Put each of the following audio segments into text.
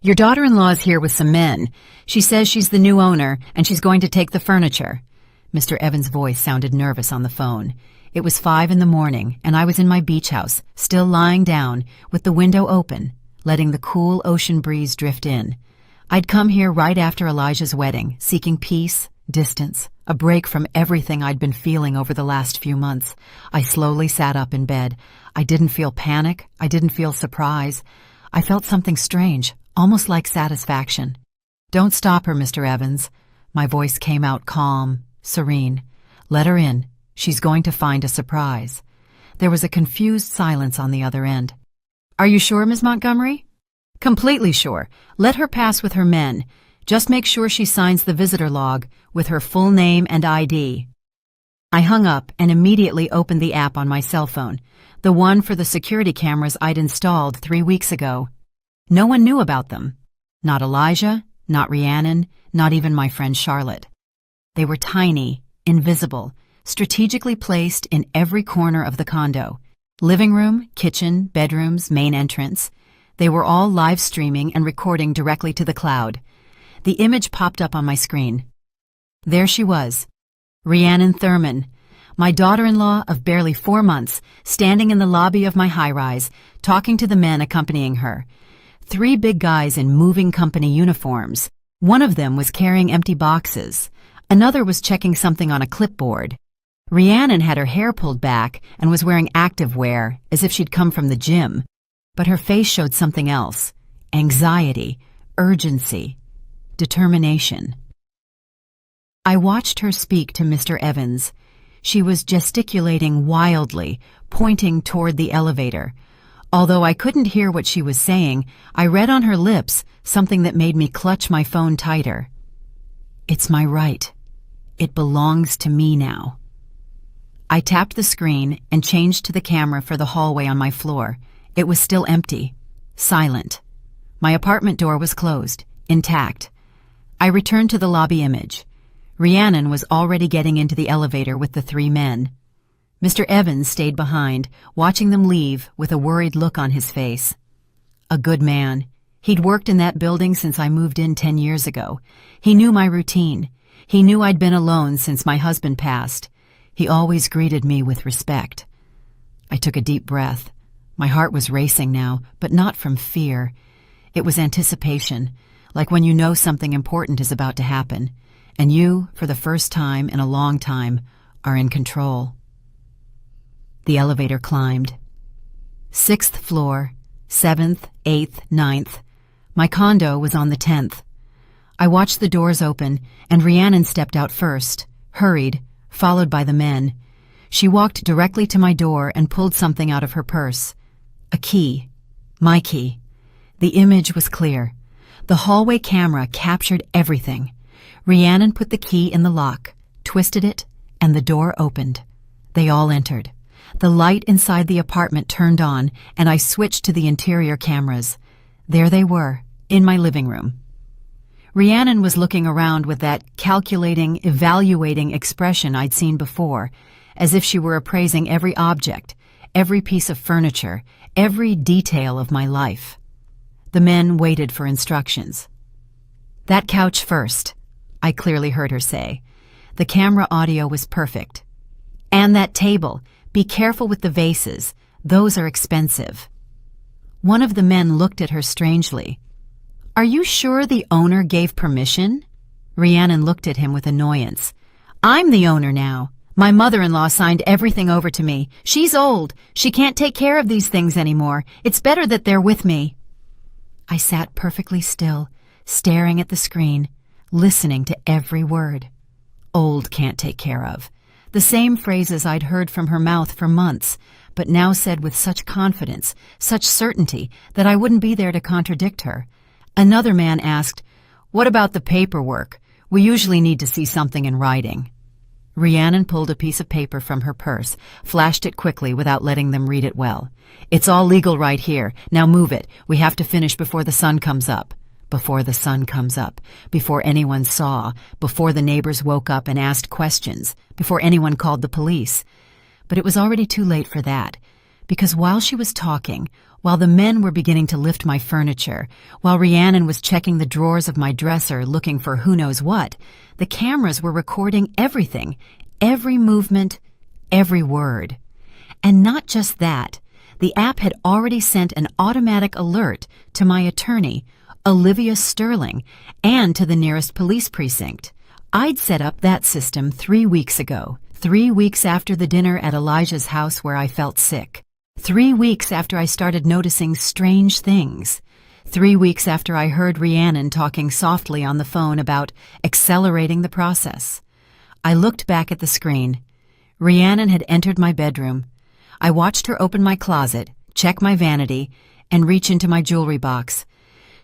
Your daughter-in-law's here with some men. She says she's the new owner, and she's going to take the furniture." Mr. Evans' voice sounded nervous on the phone. It was 5 in the morning, and I was in my beach house, still lying down, with the window open, letting the cool ocean breeze drift in. I'd come here right after Elijah's wedding, seeking peace, distance, a break from everything I'd been feeling over the last few months. I slowly sat up in bed. I didn't feel panic. I didn't feel surprise. I felt something strange, almost like satisfaction. "Don't stop her, Mr. Evans." My voice came out calm, serene. "Let her in. She's going to find a surprise." There was a confused silence on the other end. "Are you sure, Ms. Montgomery?" "Completely sure. Let her pass with her men. Just make sure she signs the visitor log with her full name and ID." I hung up and immediately opened the app on my cell phone, the one for the security cameras I'd installed 3 weeks ago. No one knew about them. Not Elijah, not Rhiannon, not even my friend Charlotte. They were tiny, invisible, strategically placed in every corner of the condo. Living room, kitchen, bedrooms, main entrance. They were all live streaming and recording directly to the cloud. The image popped up on my screen. There she was, Rhiannon Thurman, my daughter-in-law of barely 4 months, standing in the lobby of my high-rise, talking to the men accompanying her. 3 big guys in moving company uniforms. One of them was carrying empty boxes. Another was checking something on a clipboard. Rhiannon had her hair pulled back and was wearing activewear, as if she'd come from the gym. But her face showed something else: anxiety, urgency, determination. I watched her speak to Mr. Evans. She was gesticulating wildly, pointing toward the elevator. Although I couldn't hear what she was saying, I read on her lips something that made me clutch my phone tighter. "It's my right. It belongs to me now." I tapped the screen and changed to the camera for the hallway on my floor. It was still empty, silent. My apartment door was closed, intact. I returned to the lobby image. Rhiannon was already getting into the elevator with the 3 men. Mr. Evans stayed behind, watching them leave with a worried look on his face. A good man. He'd worked in that building since I moved in 10 years ago. He knew my routine. He knew I'd been alone since my husband passed. He always greeted me with respect. I took a deep breath. My heart was racing now, but not from fear. It was anticipation, like when you know something important is about to happen, and you, for the first time in a long time, are in control. The elevator climbed. 6th floor, 7th, 8th, 9th. My condo was on the 10th. I watched the doors open, and Rhiannon stepped out first, hurried, followed by the men. She walked directly to my door and pulled something out of her purse. A key. My key. The image was clear. The hallway camera captured everything. Rhiannon put the key in the lock, twisted it, and the door opened. They all entered. The light inside the apartment turned on, and I switched to the interior cameras. There they were, in my living room. Rhiannon was looking around with that calculating, evaluating expression I'd seen before, as if she were appraising every object, every piece of furniture, every detail of my life. The men waited for instructions. "That couch first," I clearly heard her say. The camera audio was perfect. "And that table. Be careful with the vases. Those are expensive." One of the men looked at her strangely. "Are you sure the owner gave permission?" Rhiannon looked at him with annoyance. "I'm the owner now. My mother-in-law signed everything over to me. She's old. She can't take care of these things anymore. It's better that they're with me." I sat perfectly still, staring at the screen, listening to every word. Old can't take care of. The same phrases I'd heard from her mouth for months, but now said with such confidence, such certainty, that I wouldn't be there to contradict her. Another man asked, "What about the paperwork? We usually need to see something in writing." Rhiannon pulled a piece of paper from her purse, flashed it quickly without letting them read it well. "It's all legal right here. Now move it. We have to finish before the sun comes up." Before the sun comes up, before anyone saw, before the neighbors woke up and asked questions, before anyone called the police. But it was already too late for that, because while she was talking, while the men were beginning to lift my furniture, while Rhiannon was checking the drawers of my dresser looking for who knows what, the cameras were recording everything, every movement, every word. And not just that, the app had already sent an automatic alert to my attorney, Olivia Sterling, and to the nearest police precinct. I'd set up that system 3 weeks ago, 3 weeks after the dinner at Elijah's house where I felt sick. 3 weeks after I started noticing strange things. 3 weeks after I heard Rhiannon talking softly on the phone about accelerating the process. I looked back at the screen. Rhiannon had entered my bedroom. I watched her open my closet, check my vanity, and reach into my jewelry box.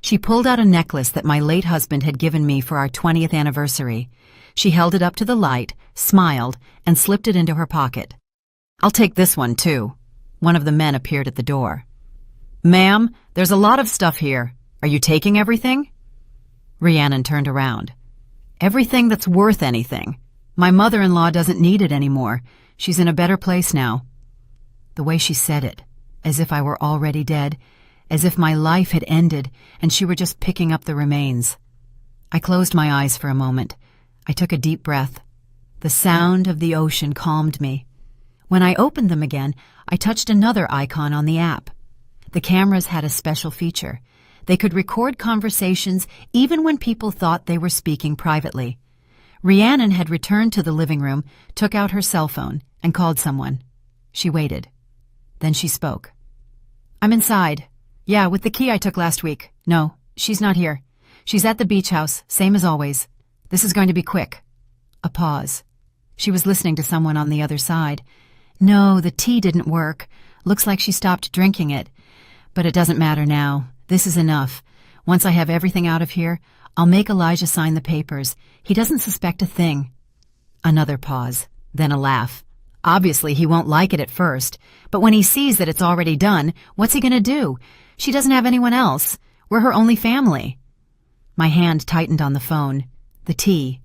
She pulled out a necklace that my late husband had given me for our 20th anniversary. She held it up to the light, smiled, and slipped it into her pocket. "I'll take this one, too." One of the men appeared at the door. "Ma'am, there's a lot of stuff here. Are you taking everything?" Rhiannon turned around. "Everything that's worth anything. My mother-in-law doesn't need it anymore. She's in a better place now." The way she said it, as if I were already dead, as if my life had ended and she were just picking up the remains. I closed my eyes for a moment. I took a deep breath. The sound of the ocean calmed me. When I opened them again, I touched another icon on the app. The cameras had a special feature. They could record conversations even when people thought they were speaking privately. Rhiannon had returned to the living room, took out her cell phone, and called someone. She waited. Then she spoke. "I'm inside. Yeah, with the key I took last week. No, she's not here. She's at the beach house, same as always. This is going to be quick." A pause. She was listening to someone on the other side. "No, the tea didn't work. Looks like she stopped drinking it. But it doesn't matter now. This is enough. Once I have everything out of here, I'll make Elijah sign the papers. He doesn't suspect a thing." Another pause, then a laugh. "Obviously, he won't like it at first, but when he sees that it's already done, what's he going to do? She doesn't have anyone else. We're her only family." My hand tightened on the phone. The tea.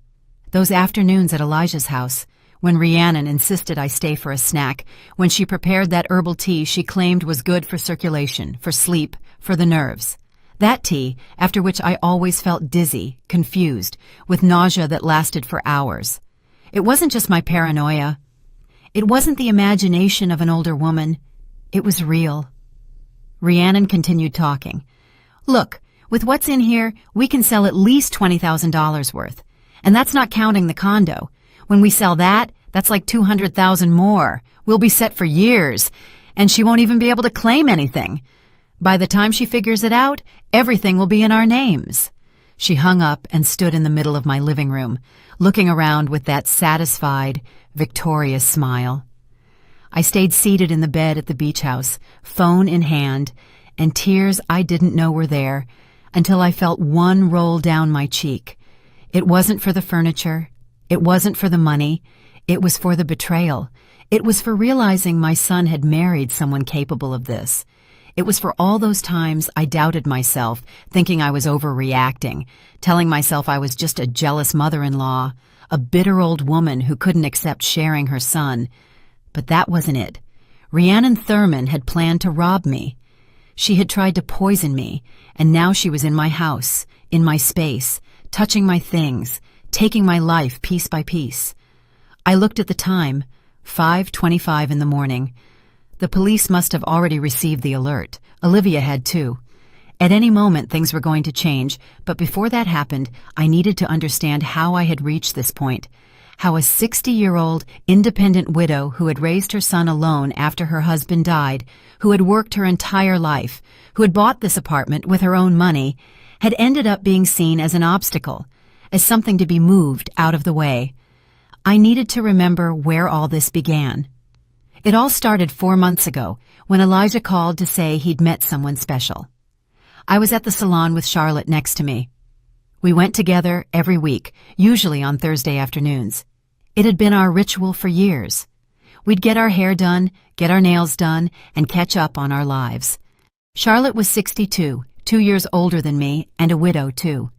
Those afternoons at Elijah's house, when Rhiannon insisted I stay for a snack, when she prepared that herbal tea she claimed was good for circulation, for sleep, for the nerves. That tea, after which I always felt dizzy, confused, with nausea that lasted for hours. It wasn't just my paranoia. It wasn't the imagination of an older woman. It was real. Rhiannon continued talking. "Look, with what's in here, we can sell at least $20,000 worth. And that's not counting the condo. When we sell that, that's like $200,000 more. We'll be set for years. And she won't even be able to claim anything. By the time she figures it out, everything will be in our names." She hung up and stood in the middle of my living room, looking around with that satisfied, victorious smile. I stayed seated in the bed at the beach house, phone in hand, and tears I didn't know were there, until I felt one roll down my cheek. It wasn't for the furniture. It wasn't for the money. It was for the betrayal. It was for realizing my son had married someone capable of this. It was for all those times I doubted myself, thinking I was overreacting, telling myself I was just a jealous mother-in-law, a bitter old woman who couldn't accept sharing her son. But that wasn't it. Rhiannon Thurman had planned to rob me. She had tried to poison me, and now she was in my house, in my space, touching my things, taking my life piece by piece. I looked at the time, 5:25 in the morning. The police must have already received the alert. Olivia had too. At any moment things were going to change, but before that happened, I needed to understand how I had reached this point. How a 60-year-old independent widow who had raised her son alone after her husband died, who had worked her entire life, who had bought this apartment with her own money, had ended up being seen as an obstacle, as something to be moved out of the way. I needed to remember where all this began. It all started 4 months ago, when Elijah called to say he'd met someone special. I was at the salon with Charlotte next to me. We went together every week, usually on Thursday afternoons. It had been our ritual for years. We'd get our hair done, get our nails done, and catch up on our lives. Charlotte was 62, 2 years older than me, and a widow, too.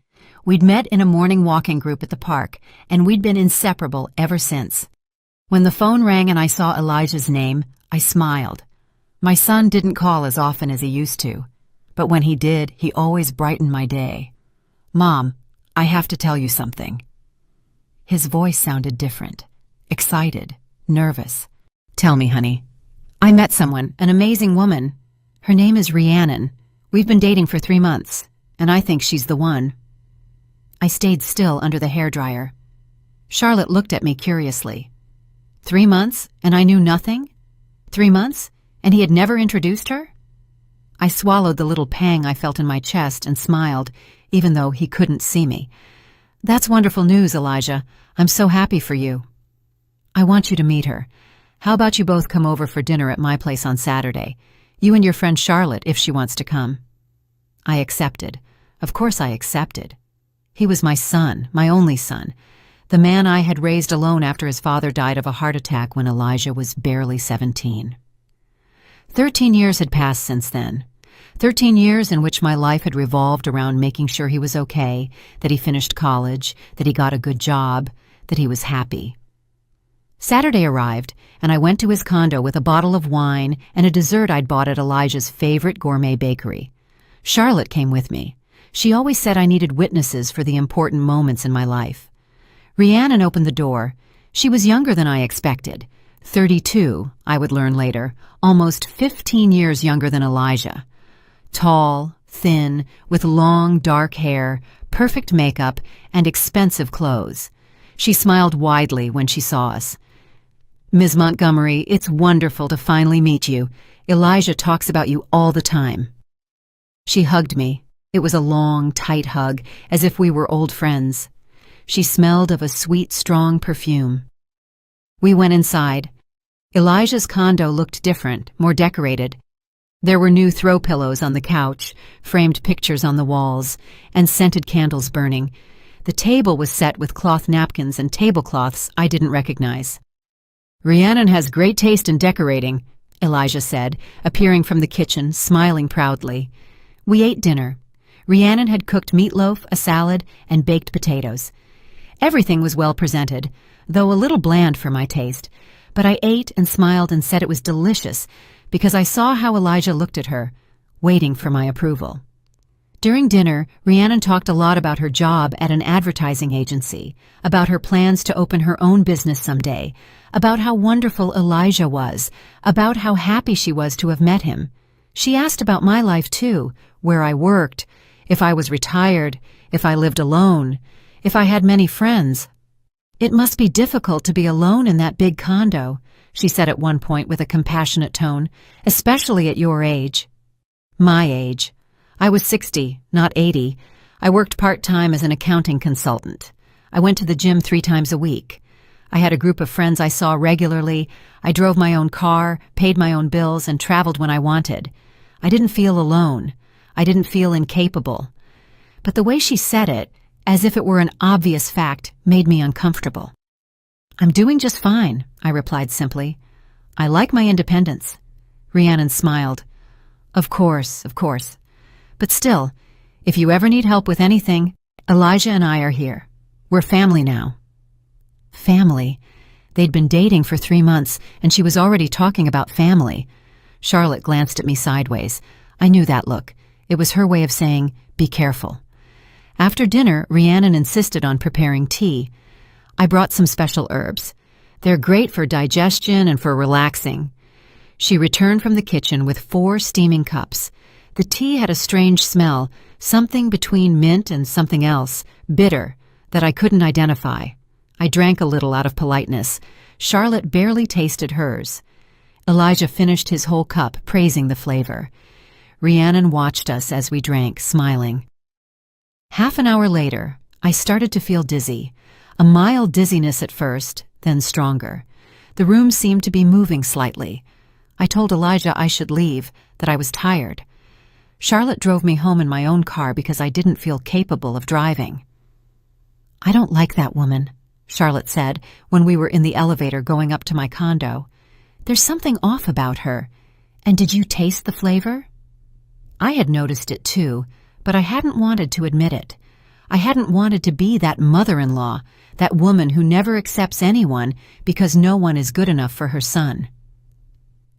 We'd met in a morning walking group at the park, and we'd been inseparable ever since. When the phone rang and I saw Elijah's name, I smiled. My son didn't call as often as he used to, but when he did, he always brightened my day. "Mom, I have to tell you something." His voice sounded different, excited, nervous. "Tell me, honey." "I met someone, an amazing woman. Her name is Rhiannon. We've been dating for 3 months, and I think she's the one." I stayed still under the hairdryer. Charlotte looked at me curiously. 3 months, and I knew nothing? 3 months, and he had never introduced her? I swallowed the little pang I felt in my chest and smiled, even though he couldn't see me. "That's wonderful news, Elijah. I'm so happy for you." "I want you to meet her. How about you both come over for dinner at my place on Saturday? You and your friend Charlotte, if she wants to come." I accepted. Of course I accepted. He was my son, my only son, the man I had raised alone after his father died of a heart attack when Elijah was barely 17. 13 years had passed since then. 13 years in which my life had revolved around making sure he was okay, that he finished college, that he got a good job, that he was happy. Saturday arrived, and I went to his condo with a bottle of wine and a dessert I'd bought at Elijah's favorite gourmet bakery. Charlotte came with me. She always said I needed witnesses for the important moments in my life. Rhiannon opened the door. She was younger than I expected. 32, I would learn later, almost 15 years younger than Elijah. Tall, thin, with long, dark hair, perfect makeup, and expensive clothes. She smiled widely when she saw us. "Ms. Montgomery, it's wonderful to finally meet you. Elijah talks about you all the time." She hugged me. It was a long, tight hug, as if we were old friends. She smelled of a sweet, strong perfume. We went inside. Elijah's condo looked different, more decorated. There were new throw pillows on the couch, framed pictures on the walls, and scented candles burning. The table was set with cloth napkins and tablecloths I didn't recognize. "Rhiannon has great taste in decorating," Elijah said, appearing from the kitchen, smiling proudly. We ate dinner. Rhiannon had cooked meatloaf, a salad, and baked potatoes. Everything was well presented, though a little bland for my taste, but I ate and smiled and said it was delicious because I saw how Elijah looked at her, waiting for my approval. During dinner, Rhiannon talked a lot about her job at an advertising agency, about her plans to open her own business someday, about how wonderful Elijah was, about how happy she was to have met him. She asked about my life too, where I worked, if I was retired, if I lived alone, if I had many friends. "It must be difficult to be alone in that big condo," she said at one point with a compassionate tone, "especially at your age." My age. I was 60, not 80. I worked part-time as an accounting consultant. I went to the gym 3 times a week. I had a group of friends I saw regularly. I drove my own car, paid my own bills, and traveled when I wanted. I didn't feel alone. I didn't feel incapable. But the way she said it, as if it were an obvious fact, made me uncomfortable. "I'm doing just fine," I replied simply. "I like my independence." Rhiannon smiled. Of course. But still, if you ever need help with anything, Elijah and I are here. We're family now." Family? They'd been dating for 3 months, and she was already talking about family. Charlotte glanced at me sideways. I knew that look. It was her way of saying, "Be careful." After dinner, Rhiannon insisted on preparing tea. I brought some special herbs. They're great for digestion and for relaxing. She returned from the kitchen with 4 steaming cups. The tea had a strange smell, something between mint and something else, bitter, that I couldn't identify. I drank a little out of politeness. Charlotte barely tasted hers. Elijah finished his whole cup, praising the flavor. Rhiannon watched us as we drank, smiling. Half an hour later, I started to feel dizzy. A mild dizziness at first, then stronger. The room seemed to be moving slightly. I told Elijah I should leave, that I was tired. Charlotte drove me home in my own car because I didn't feel capable of driving. "I don't like that woman," Charlotte said when we were in the elevator going up to my condo. "There's something off about her. And did you taste the flavor?" I had noticed it too, but I hadn't wanted to admit it. I hadn't wanted to be that mother-in-law, that woman who never accepts anyone because no one is good enough for her son.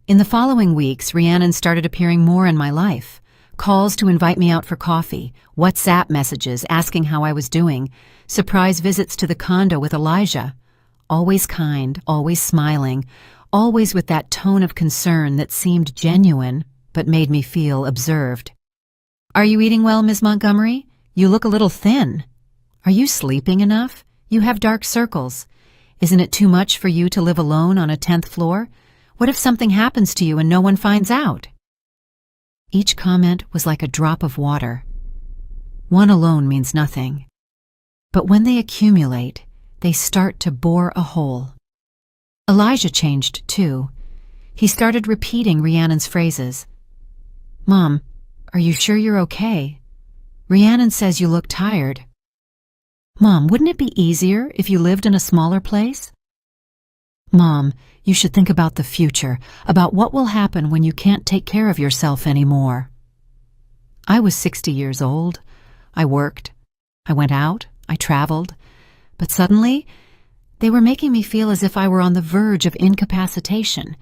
In the following weeks, Rhiannon started appearing more in my life. Calls to invite me out for coffee, WhatsApp messages asking how I was doing, surprise visits to the condo with Elijah. Always kind, always smiling, always with that tone of concern that seemed genuine but made me feel observed. "Are you eating well, Miss Montgomery? You look a little thin. Are you sleeping enough? You have dark circles. Isn't it too much for you to live alone on a 10th floor? What if something happens to you and no one finds out?" Each comment was like a drop of water. One alone means nothing. But when they accumulate, they start to bore a hole. Elijah changed too. He started repeating Rhiannon's phrases. "Mom, are you sure you're okay? Rhiannon says you look tired." "Mom, wouldn't it be easier if you lived in a smaller place?" "Mom, you should think about the future, about what will happen when you can't take care of yourself anymore." I was 60 years old. I worked. I went out. I traveled. But suddenly, they were making me feel as if I were on the verge of incapacitation.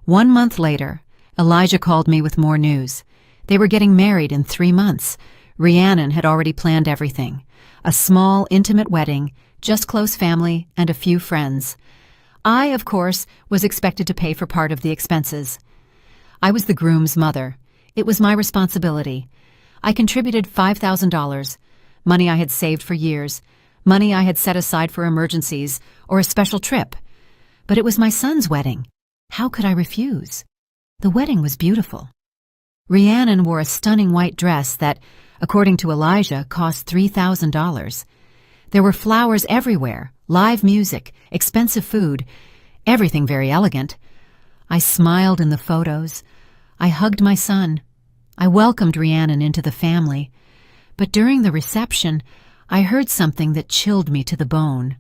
1 month later, Elijah called me with more news. They were getting married in 3 months. Rhiannon had already planned everything. A small, intimate wedding, just close family, and a few friends. I, of course, was expected to pay for part of the expenses. I was the groom's mother. It was my responsibility. I contributed $5,000, money I had saved for years, money I had set aside for emergencies or a special trip. But it was my son's wedding. How could I refuse? The wedding was beautiful. Rhiannon wore a stunning white dress that, according to Elijah, cost $3,000. There were flowers everywhere, live music, expensive food, everything very elegant. I smiled in the photos. I hugged my son. I welcomed Rhiannon into the family. But during the reception, I heard something that chilled me to the bone.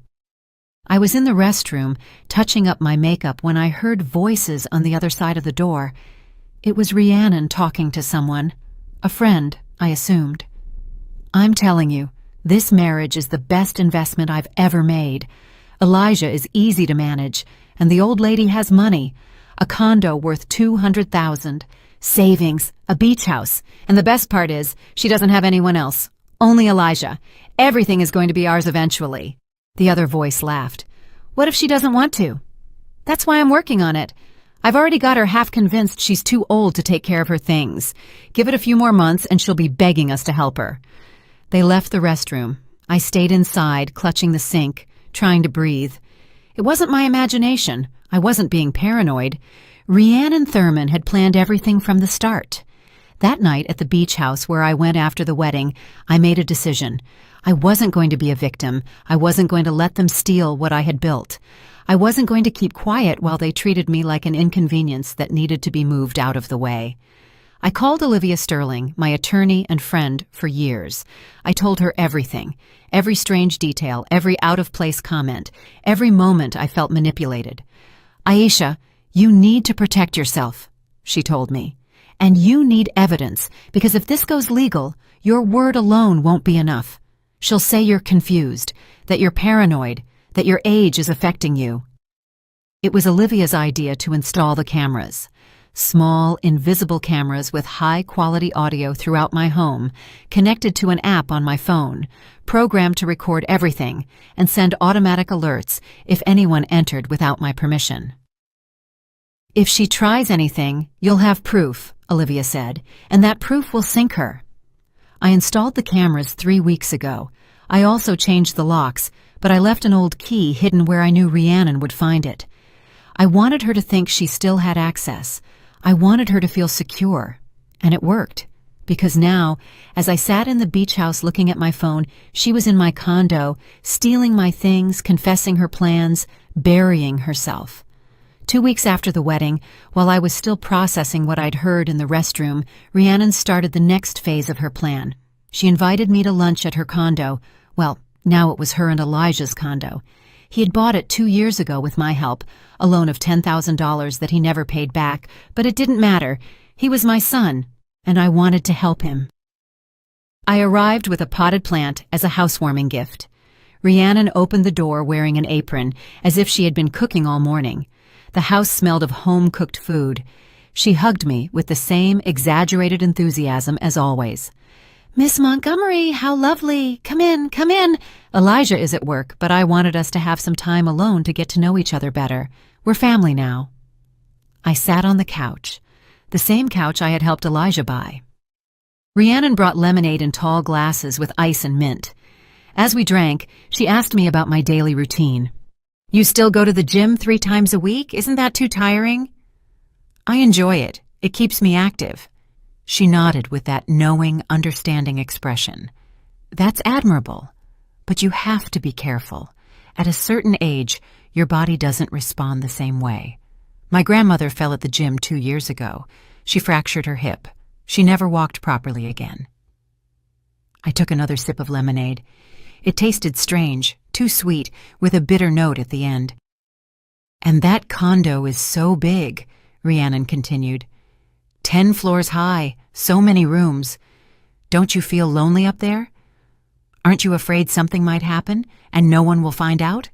I was in the restroom, touching up my makeup, when I heard voices on the other side of the door. It was Rhiannon talking to someone. A friend, I assumed. "I'm telling you, this marriage is the best investment I've ever made. Elijah is easy to manage, and the old lady has money. A condo worth $200,000, savings, a beach house, and the best part is, she doesn't have anyone else. Only Elijah. Everything is going to be ours eventually." The other voice laughed. "What if she doesn't want to?" "That's why I'm working on it. I've already got her half convinced she's too old to take care of her things. Give it a few more months and she'll be begging us to help her." They left the restroom. I stayed inside, clutching the sink, trying to breathe. It wasn't my imagination. I wasn't being paranoid. Rhiannon Thurman had planned everything from the start. That night at the beach house where I went after the wedding, I made a decision. I wasn't going to be a victim. I wasn't going to let them steal what I had built. I wasn't going to keep quiet while they treated me like an inconvenience that needed to be moved out of the way. I called Olivia Sterling, my attorney and friend, for years. I told her everything, every strange detail, every out-of-place comment, every moment I felt manipulated. "Aisha, you need to protect yourself," she told me. "And you need evidence, because if this goes legal, your word alone won't be enough. She'll say you're confused, that you're paranoid, that your age is affecting you." It was Olivia's idea to install the cameras. Small, invisible cameras with high-quality audio throughout my home, connected to an app on my phone, programmed to record everything and send automatic alerts if anyone entered without my permission. "If she tries anything, you'll have proof," Olivia said, "and that proof will sink her." I installed the cameras 3 weeks ago. I also changed the locks, but I left an old key hidden where I knew Rhiannon would find it. I wanted her to think she still had access. I wanted her to feel secure. And it worked. Because now, as I sat in the beach house looking at my phone, she was in my condo, stealing my things, confessing her plans, burying herself. 2 weeks after the wedding, while I was still processing what I'd heard in the restroom, Rhiannon started the next phase of her plan. She invited me to lunch at her condo. Well, now it was her and Elijah's condo. He had bought it 2 years ago with my help, a loan of $10,000 that he never paid back, but it didn't matter. He was my son, and I wanted to help him. I arrived with a potted plant as a housewarming gift. Rhiannon opened the door wearing an apron, as if she had been cooking all morning. The house smelled of home-cooked food. She hugged me with the same exaggerated enthusiasm as always. "Miss Montgomery, how lovely! Come in, come in!" "Elijah is at work, but I wanted us to have some time alone to get to know each other better. We're family now." I sat on the couch, the same couch I had helped Elijah buy. Rhiannon brought lemonade in tall glasses with ice and mint. As we drank, she asked me about my daily routine. "You still go to the gym 3 times a week? Isn't that too tiring?" "I enjoy it. It keeps me active." She nodded with that knowing, understanding expression. "That's admirable. But you have to be careful. At a certain age, your body doesn't respond the same way. My grandmother fell at the gym 2 years ago. She fractured her hip. She never walked properly again." I took another sip of lemonade. It tasted strange, too sweet, with a bitter note at the end. "And that condo is so big," Rhiannon continued. 10 floors high, so many rooms. Don't you feel lonely up there? Aren't you afraid something might happen and no one will find out?"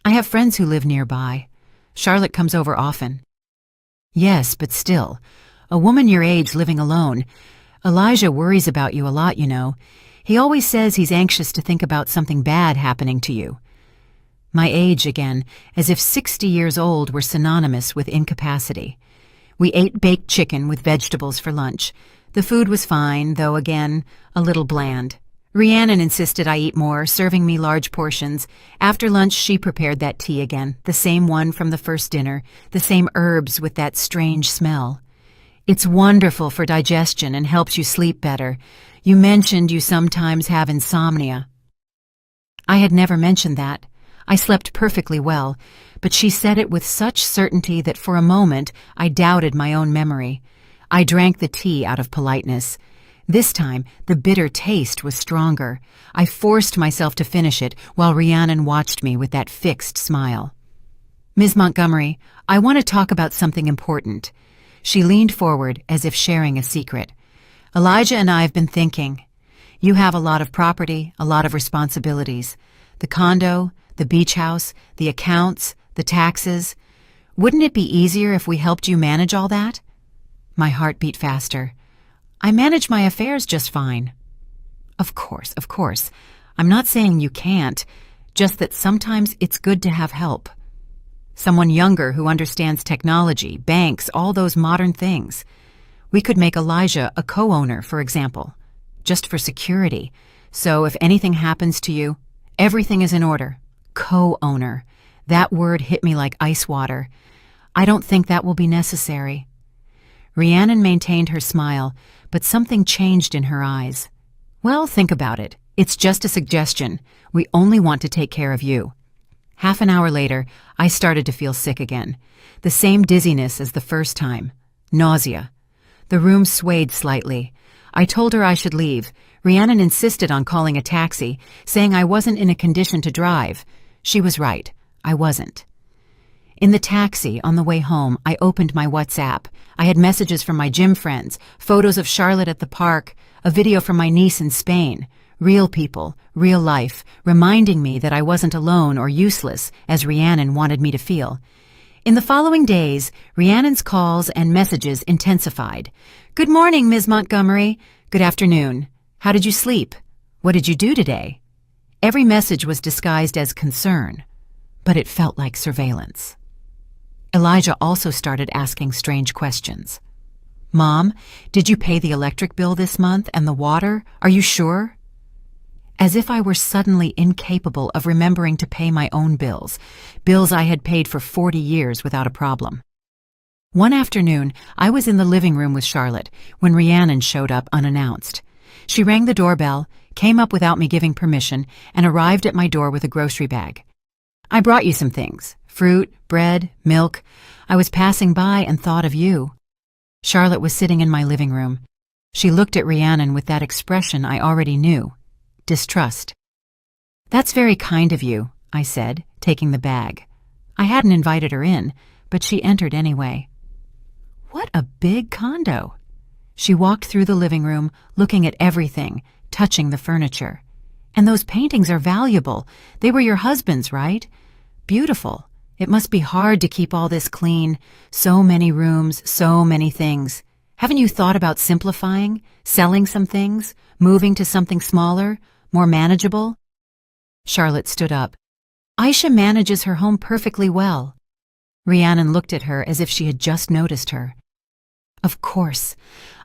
"I have friends who live nearby. Charlotte comes over often." "Yes, but still, a woman your age living alone. Elijah worries about you a lot, you know. He always says he's anxious to think about something bad happening to you." My age again, as if 60 years old were synonymous with incapacity. We ate baked chicken with vegetables for lunch. The food was fine, though again, a little bland. Rhiannon insisted I eat more, serving me large portions. After lunch, she prepared that tea again, the same one from the first dinner, the same herbs with that strange smell. "It's wonderful for digestion and helps you sleep better. You mentioned you sometimes have insomnia." I had never mentioned that. I slept perfectly well, but she said it with such certainty that for a moment I doubted my own memory. I drank the tea out of politeness. This time, the bitter taste was stronger. I forced myself to finish it while Rhiannon watched me with that fixed smile. "Ms. Montgomery, I want to talk about something important." She leaned forward as if sharing a secret. "Elijah and I have been thinking. You have a lot of property, a lot of responsibilities. The condo, the beach house, the accounts, the taxes. Wouldn't it be easier if we helped you manage all that?" My heart beat faster. "I manage my affairs just fine." Of course. I'm not saying you can't, just that sometimes it's good to have help. Someone younger who understands technology, banks, all those modern things. We could make Elijah a co-owner, for example, just for security. So if anything happens to you, everything is in order. Co-owner. That word hit me like ice water. I don't think that will be necessary. Rhiannon maintained her smile, but something changed in her eyes. "Well, think about it. It's just a suggestion. We only want to take care of you." Half an hour later, I started to feel sick again. The same dizziness as the first time. Nausea. The room swayed slightly. I told her I should leave. Rhiannon insisted on calling a taxi, saying I wasn't in a condition to drive. She was right. I wasn't. In the taxi, on the way home, I opened my WhatsApp. I had messages from my gym friends, photos of Charlotte at the park, a video from my niece in Spain. Real people, real life, reminding me that I wasn't alone or useless, as Rhiannon wanted me to feel. In the following days, Rhiannon's calls and messages intensified. "Good morning, Ms. Montgomery." "Good afternoon. How did you sleep? What did you do today?" Every message was disguised as concern, but it felt like surveillance. Elijah also started asking strange questions. "Mom, did you pay the electric bill this month and the water? Are you sure?" As if I were suddenly incapable of remembering to pay my own bills I had paid for 40 years without a problem. One afternoon, I was in the living room with Charlotte when Rhiannon showed up unannounced. She rang the doorbell, came up without me giving permission, and arrived at my door with a grocery bag. "I brought you some things. Fruit, bread, milk. I was passing by and thought of you." Charlotte was sitting in my living room. She looked at Rhiannon with that expression I already knew. Distrust. "That's very kind of you," I said, taking the bag. I hadn't invited her in, but she entered anyway. What a big condo. She walked through the living room, looking at everything, touching the furniture. "And those paintings are valuable. They were your husband's, right? Beautiful. It must be hard to keep all this clean. So many rooms, so many things. Haven't you thought about simplifying, selling some things, moving to something smaller, more manageable? Charlotte stood up. Aisha manages her home perfectly well. Rhiannon looked at her as if she had just noticed her. Of course.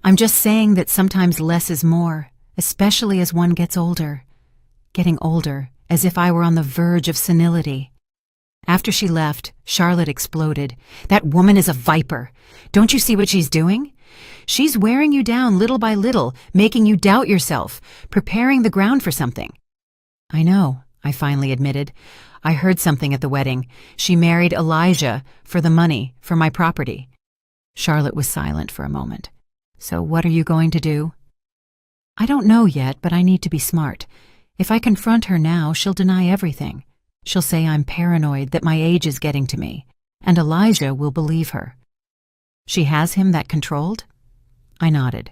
I'm just saying that sometimes less is more, especially as one gets older. Getting older, as if I were on the verge of senility. After she left, Charlotte exploded. That woman is a viper. Don't you see what she's doing? She's wearing you down little by little, making you doubt yourself, preparing the ground for something. I know, I finally admitted. I heard something at the wedding. She married Elijah for the money, for my property. Charlotte was silent for a moment. So what are you going to do? I don't know yet, but I need to be smart. If I confront her now, she'll deny everything. She'll say I'm paranoid, that my age is getting to me, and Elijah will believe her. She has him that controlled? I nodded.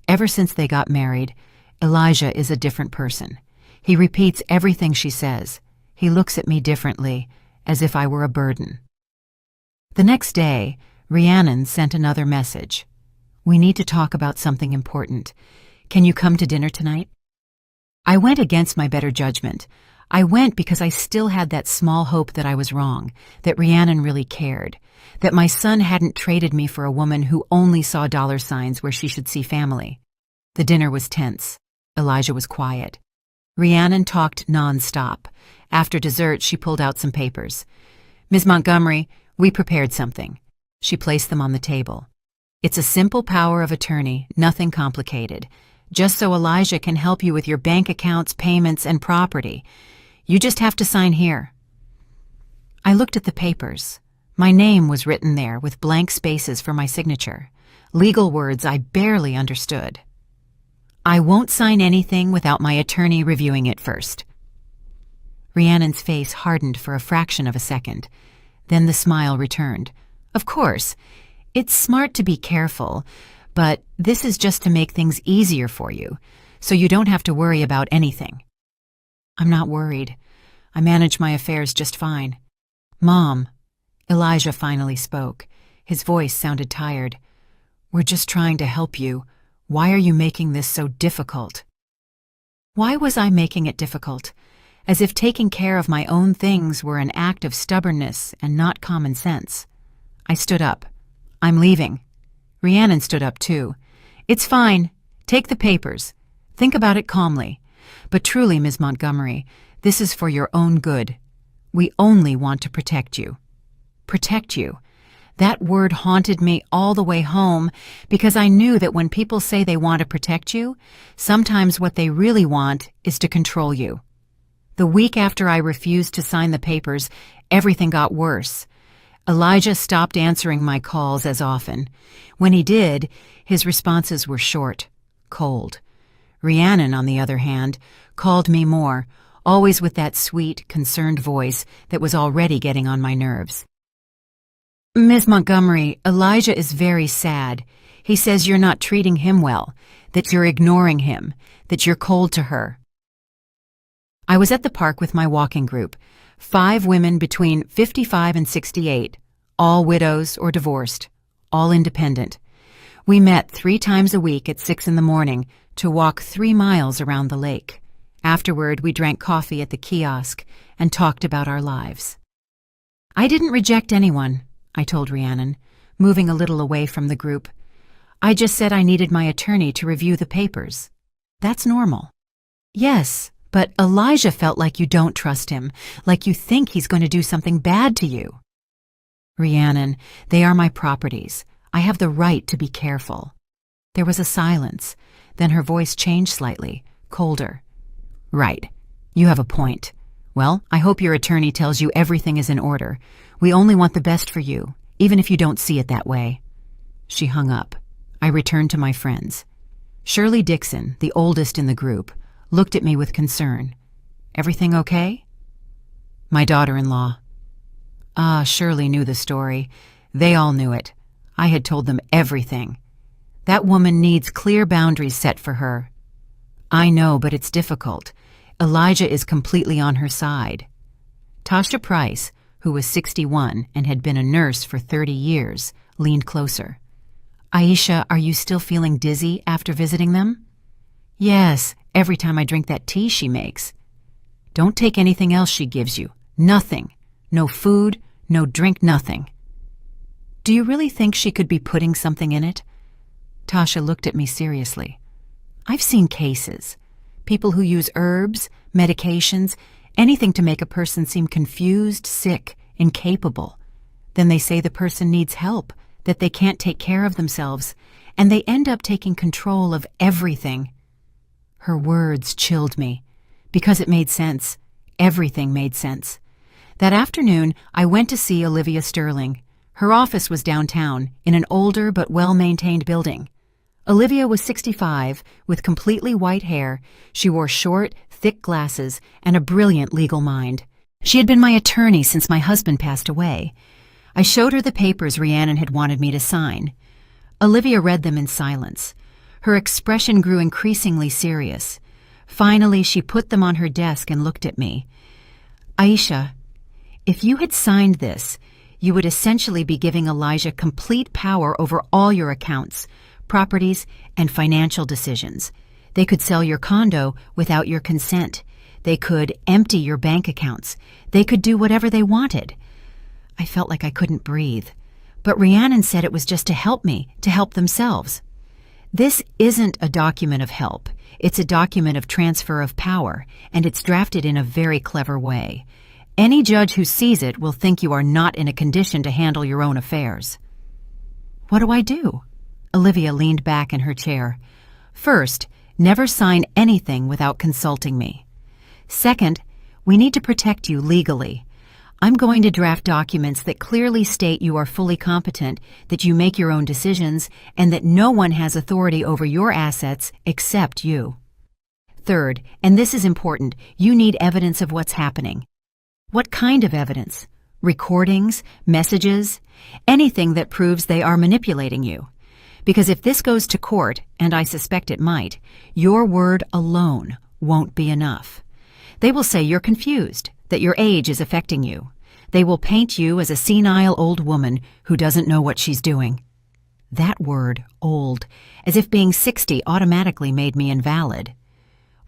Ever since they got married, Elijah is a different person. He repeats everything she says. He looks at me differently, as if I were a burden. The next day, Rhiannon sent another message. We need to talk about something important. Can you come to dinner tonight? I went against my better judgment. I went because I still had that small hope that I was wrong, that Rhiannon really cared, that my son hadn't traded me for a woman who only saw dollar signs where she should see family. The dinner was tense. Elijah was quiet. Rhiannon talked non-stop. After dessert, she pulled out some papers. Ms. Montgomery, we prepared something. She placed them on the table. It's a simple power of attorney, nothing complicated, just so Elijah can help you with your bank accounts, payments, and property. You just have to sign here. I looked at the papers. My name was written there with blank spaces for my signature. Legal words I barely understood. I won't sign anything without my attorney reviewing it first. Rhiannon's face hardened for a fraction of a second. Then the smile returned. Of course, it's smart to be careful, but this is just to make things easier for you, so you don't have to worry about anything. I'm not worried. I manage my affairs just fine. Mom, Elijah finally spoke. His voice sounded tired. We're just trying to help you. Why are you making this so difficult? Why was I making it difficult? As if taking care of my own things were an act of stubbornness and not common sense. I stood up. I'm leaving. Rhiannon stood up too. It's fine. Take the papers. Think about it calmly. But truly, Ms. Montgomery, this is for your own good. We only want to protect you. Protect you. That word haunted me all the way home because I knew that when people say they want to protect you, sometimes what they really want is to control you. The week after I refused to sign the papers, everything got worse. Elijah stopped answering my calls as often. When he did, his responses were short, cold. Rhiannon, on the other hand, called me more, always with that sweet, concerned voice that was already getting on my nerves. Ms. Montgomery, Elijah is very sad. He says you're not treating him well, that you're ignoring him, that you're cold to her. I was at the park with my walking group, 5 women between 55 and 68, all widows or divorced, all independent. We met 3 times a week at 6 in the morning to walk 3 miles around the lake. Afterward, we drank coffee at the kiosk and talked about our lives. I didn't reject anyone, I told Rhiannon, moving a little away from the group. I just said I needed my attorney to review the papers. That's normal. Yes, but Elijah felt like you don't trust him, like you think he's going to do something bad to you. Rhiannon, they are my properties. I have the right to be careful. There was a silence. Then her voice changed slightly, colder. Right. You have a point. Well, I hope your attorney tells you everything is in order. We only want the best for you, even if you don't see it that way. She hung up. I returned to my friends. Shirley Dixon, the oldest in the group, looked at me with concern. Everything okay? My daughter-in-law. Shirley knew the story. They all knew it. I had told them everything. That woman needs clear boundaries set for her. I know, but it's difficult. Elijah is completely on her side. Tasha Price, who was 61 and had been a nurse for 30 years, leaned closer. "Aisha, are you still feeling dizzy after visiting them?" "Yes, every time I drink that tea she makes." "Don't take anything else she gives you. Nothing. No food, no drink, nothing." "Do you really think she could be putting something in it?" Tasha looked at me seriously. "I've seen cases. People who use herbs, medications, anything to make a person seem confused, sick, incapable. Then they say the person needs help, that they can't take care of themselves, and they end up taking control of everything." Her words chilled me, because it made sense. Everything made sense. That afternoon, I went to see Olivia Sterling. Her office was downtown, in an older but well-maintained building. Olivia was 65, with completely white hair. She wore short, thick glasses and a brilliant legal mind. She had been my attorney since my husband passed away. I showed her the papers Rhiannon had wanted me to sign. Olivia read them in silence. Her expression grew increasingly serious. Finally, she put them on her desk and looked at me. "Aisha, if you had signed this, you would essentially be giving Elijah complete power over all your accounts, properties, and financial decisions. They could sell your condo without your consent. They could empty your bank accounts. They could do whatever they wanted." I felt like I couldn't breathe. But Rhiannon said it was just to help me, to help themselves. "This isn't a document of help. It's a document of transfer of power, and it's drafted in a very clever way. Any judge who sees it will think you are not in a condition to handle your own affairs." "What do I do?" Olivia leaned back in her chair. "First, never sign anything without consulting me. Second, we need to protect you legally. I'm going to draft documents that clearly state you are fully competent, that you make your own decisions, and that no one has authority over your assets except you. Third, and this is important, you need evidence of what's happening. What kind of evidence? Recordings, messages, anything that proves they are manipulating you. Because if this goes to court, and I suspect it might, your word alone won't be enough. They will say you're confused, that your age is affecting you. They will paint you as a senile old woman who doesn't know what she's doing." That word, old, as if being 60 automatically made me invalid.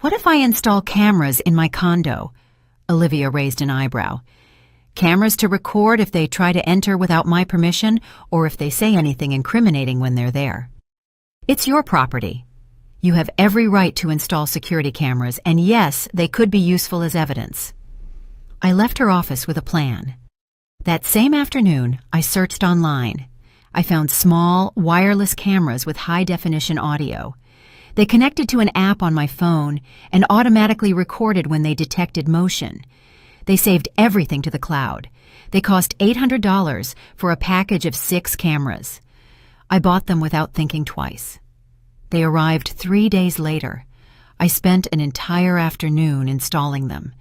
"What if I install cameras in my condo?" Olivia raised an eyebrow. "Cameras to record if they try to enter without my permission or if they say anything incriminating when they're there. It's your property. You have every right to install security cameras, and yes, they could be useful as evidence." I left her office with a plan. That same afternoon, I searched online. I found small, wireless cameras with high-definition audio. They connected to an app on my phone and automatically recorded when they detected motion. They saved everything to the cloud. They cost $800 for a package of 6 cameras. I bought them without thinking twice. They arrived 3 days later. I spent an entire afternoon installing them.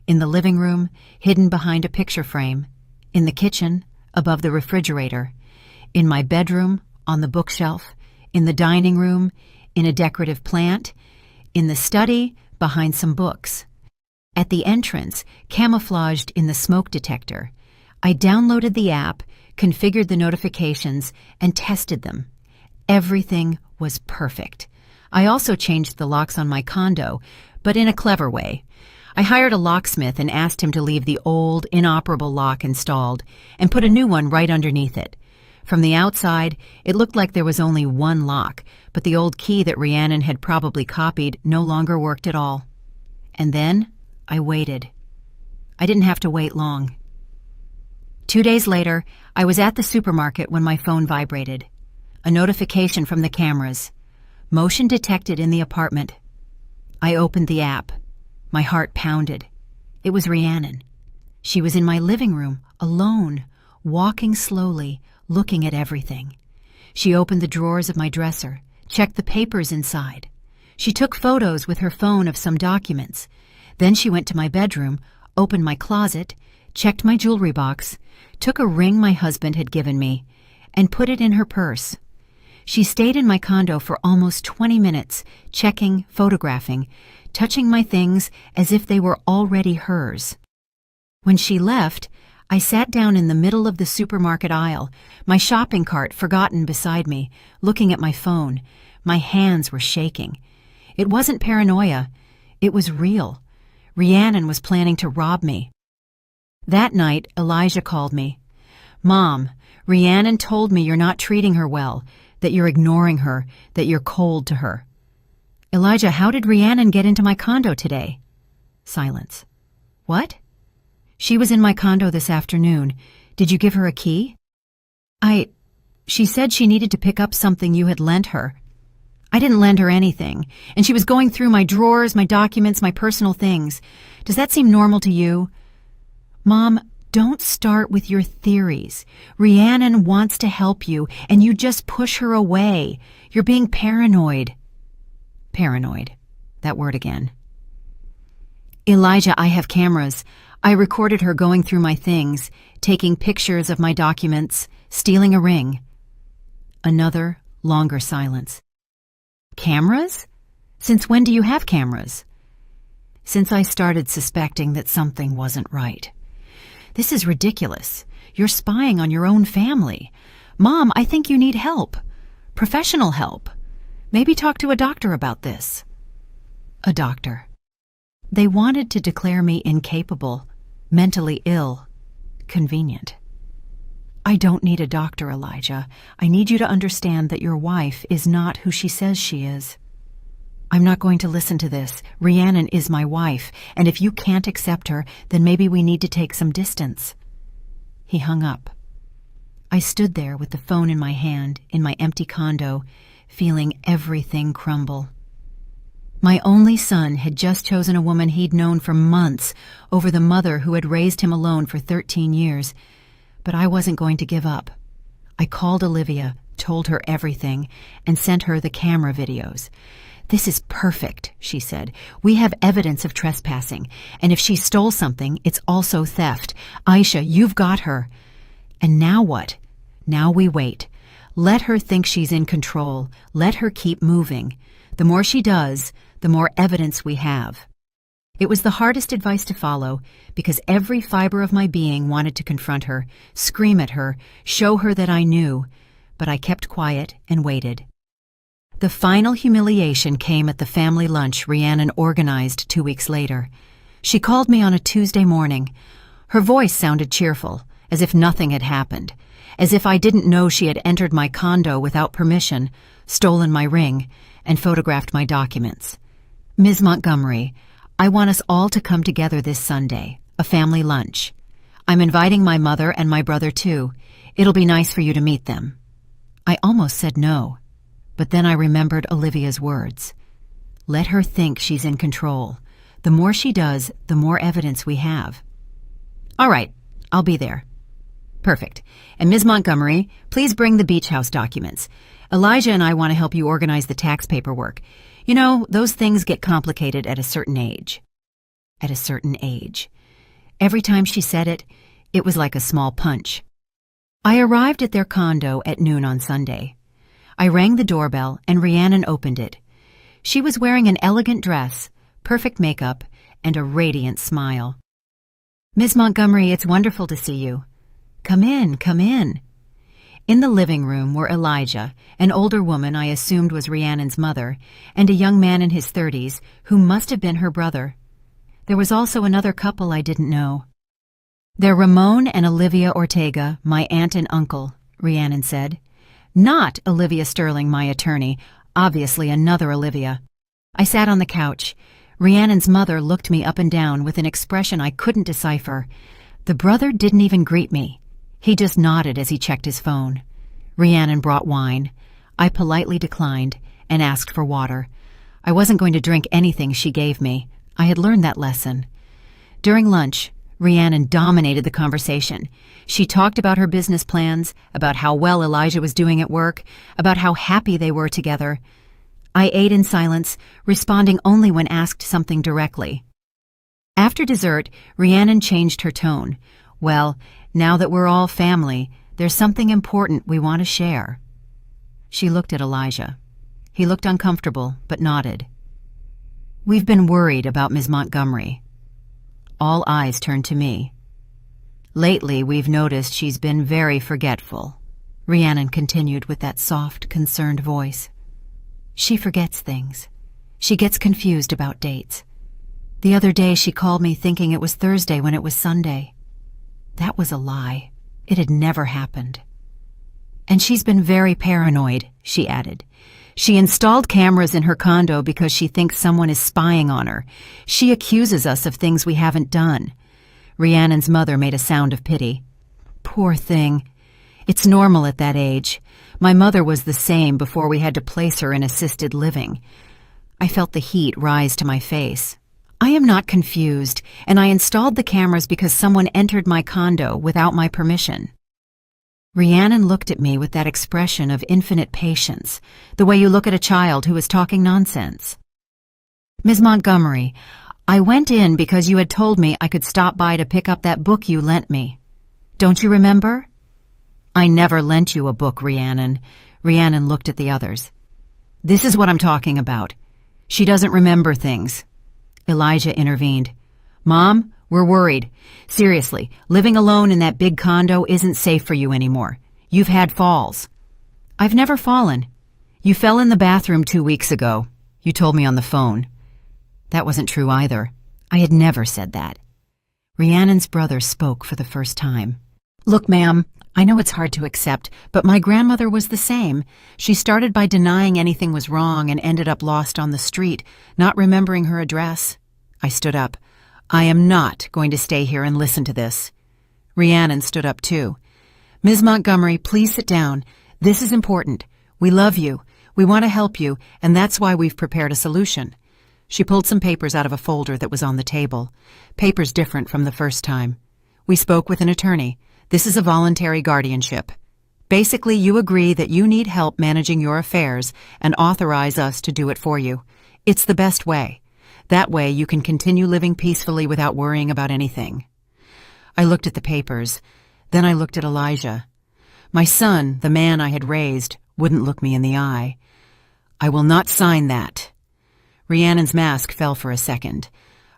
In the living room, hidden behind a picture frame. In the kitchen, above the refrigerator. In my bedroom, on the bookshelf. In the dining room, in a decorative plant. In the study, behind some books. At the entrance, camouflaged in the smoke detector, I downloaded the app, configured the notifications, and tested them. Everything was perfect. I also changed the locks on my condo, but in a clever way. I hired a locksmith and asked him to leave the old, inoperable lock installed and put a new one right underneath it. From the outside, it looked like there was only one lock, but the old key that Rhiannon had probably copied no longer worked at all. And then I waited. I didn't have to wait long. 2 days later, I was at the supermarket when my phone vibrated. A notification from the cameras. Motion detected in the apartment. I opened the app. My heart pounded. It was Rhiannon. She was in my living room, alone, walking slowly, looking at everything. She opened the drawers of my dresser, checked the papers inside. She took photos with her phone of some documents. Then she went to my bedroom, opened my closet, checked my jewelry box, took a ring my husband had given me, and put it in her purse. She stayed in my condo for almost 20 minutes, checking, photographing, touching my things as if they were already hers. When she left, I sat down in the middle of the supermarket aisle, my shopping cart forgotten beside me, looking at my phone. My hands were shaking. It wasn't paranoia. It was real. Rhiannon was planning to rob me. That night, Elijah called me. "Mom, Rhiannon told me you're not treating her well, that you're ignoring her, that you're cold to her." "Elijah, how did Rhiannon get into my condo today?" Silence. "What?" "She was in my condo this afternoon. Did you give her a key?" She said she needed to pick up something you had lent her." "I didn't lend her anything, and she was going through my drawers, my documents, my personal things. Does that seem normal to you?" "Mom, don't start with your theories. Rhiannon wants to help you, and you just push her away. You're being paranoid." Paranoid. That word again. "Elijah, I have cameras. I recorded her going through my things, taking pictures of my documents, stealing a ring." Another, longer silence. "Cameras? Since when do you have cameras?" "Since I started suspecting that something wasn't right." "This is ridiculous. You're spying on your own family. Mom, I think you need help. Professional help. Maybe talk to a doctor about this." A doctor. They wanted to declare me incapable, mentally ill, convenient. "I don't need a doctor, Elijah. I need you to understand that your wife is not who she says she is." "I'm not going to listen to this. Rhiannon is my wife, and if you can't accept her, then maybe we need to take some distance." He hung up. I stood there with the phone in my hand, in my empty condo, feeling everything crumble. My only son had just chosen a woman he'd known for months over the mother who had raised him alone for 13 years. But I wasn't going to give up. I called Olivia, told her everything, and sent her the camera videos. "This is perfect," she said. "We have evidence of trespassing, and if she stole something, it's also theft. Aisha, you've got her." And now what? Now we wait. Let her think she's in control. Let her keep moving. The more she does, the more evidence we have. It was the hardest advice to follow, because every fiber of my being wanted to confront her, scream at her, show her that I knew, but I kept quiet and waited. The final humiliation came at the family lunch Rhiannon organized 2 weeks later. She called me on a Tuesday morning. Her voice sounded cheerful, as if nothing had happened, as if I didn't know she had entered my condo without permission, stolen my ring, and photographed my documents. "Ms. Montgomery, I want us all to come together this Sunday, a family lunch. I'm inviting my mother and my brother too. It'll be nice for you to meet them." I almost said no, but then I remembered Olivia's words. Let her think she's in control. The more she does, the more evidence we have. "All right, I'll be there." "Perfect. And Ms. Montgomery, please bring the beach house documents. Elijah and I want to help you organize the tax paperwork. You know, those things get complicated at a certain age." At a certain age. Every time she said it, it was like a small punch. I arrived at their condo at noon on Sunday. I rang the doorbell and Rhiannon opened it. She was wearing an elegant dress, perfect makeup, and a radiant smile. "Ms. Montgomery, it's wonderful to see you." "Come in, come in." In the living room were Elijah, an older woman I assumed was Rhiannon's mother, and a young man in his 30s who must have been her brother. There was also another couple I didn't know. "They're Ramon and Olivia Ortega, my aunt and uncle," Rhiannon said. "Not Olivia Sterling, my attorney, obviously another Olivia." I sat on the couch. Rhiannon's mother looked me up and down with an expression I couldn't decipher. The brother didn't even greet me. He just nodded as he checked his phone. Rhiannon brought wine. I politely declined and asked for water. I wasn't going to drink anything she gave me. I had learned that lesson. During lunch, Rhiannon dominated the conversation. She talked about her business plans, about how well Elijah was doing at work, about how happy they were together. I ate in silence, responding only when asked something directly. After dessert, Rhiannon changed her tone. "Well, now that we're all family, there's something important we want to share." She looked at Elijah. He looked uncomfortable, but nodded. "We've been worried about Ms. Montgomery." All eyes turned to me. Lately, we've noticed she's been very forgetful. Rhiannon continued with that soft, concerned voice. She forgets things. She gets confused about dates. The other day she called me thinking it was Thursday when it was Sunday. That was a lie. It had never happened. And she's been very paranoid, she added. She installed cameras in her condo because she thinks someone is spying on her. She accuses us of things we haven't done. Rhiannon's mother made a sound of pity. Poor thing. It's normal at that age. My mother was the same before we had to place her in assisted living. I felt the heat rise to my face. I am not confused, and I installed the cameras because someone entered my condo without my permission. Rhiannon looked at me with that expression of infinite patience, the way you look at a child who is talking nonsense. Ms. Montgomery, I went in because you had told me I could stop by to pick up that book you lent me. Don't you remember? I never lent you a book, Rhiannon. Rhiannon looked at the others. This is what I'm talking about. She doesn't remember things. Elijah intervened. Mom, we're worried. Seriously, living alone in that big condo isn't safe for you anymore. You've had falls. I've never fallen. You fell in the bathroom 2 weeks ago. You told me on the phone. That wasn't true either. I had never said that. Rhiannon's brother spoke for the first time. Look, ma'am, I know it's hard to accept, but my grandmother was the same. She started by denying anything was wrong and ended up lost on the street, not remembering her address. I stood up. I am not going to stay here and listen to this. Rhiannon stood up too. Ms. Montgomery, please sit down. This is important. We love you. We want to help you, and that's why we've prepared a solution. She pulled some papers out of a folder that was on the table. Papers different from the first time. We spoke with an attorney. This is a voluntary guardianship. Basically, you agree that you need help managing your affairs and authorize us to do it for you. It's the best way. That way you can continue living peacefully without worrying about anything. I looked at the papers. Then I looked at Elijah. My son, the man I had raised, wouldn't look me in the eye. I will not sign that. Rhiannon's mask fell for a second.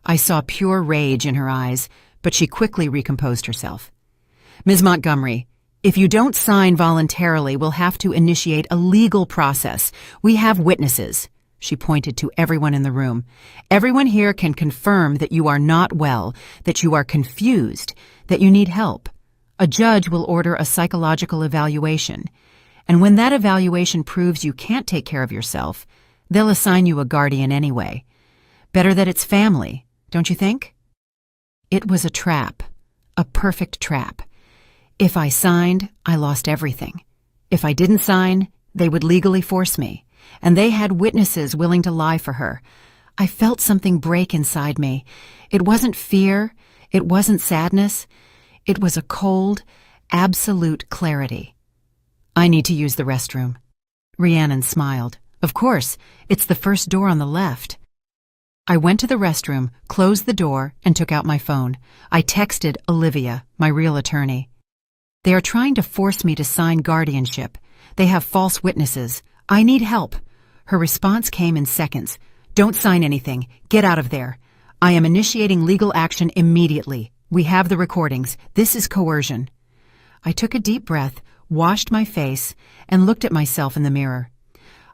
I saw pure rage in her eyes, but she quickly recomposed herself. Ms. Montgomery, if you don't sign voluntarily, we'll have to initiate a legal process. We have witnesses. She pointed to everyone in the room. Everyone here can confirm that you are not well, that you are confused, that you need help. A judge will order a psychological evaluation. And when that evaluation proves you can't take care of yourself, they'll assign you a guardian anyway. Better that it's family, don't you think? It was a trap. A perfect trap. If I signed, I lost everything. If I didn't sign, they would legally force me. And they had witnesses willing to lie for her. I felt something break inside me. It wasn't fear. It wasn't sadness. It was a cold, absolute clarity. I need to use the restroom. Rhiannon smiled. Of course, it's the first door on the left. I went to the restroom, closed the door, and took out my phone. I texted Olivia, my real attorney. They are trying to force me to sign guardianship. They have false witnesses. I need help. Her response came in seconds. Don't sign anything. Get out of there. I am initiating legal action immediately. We have the recordings. This is coercion. I took a deep breath, washed my face, and looked at myself in the mirror.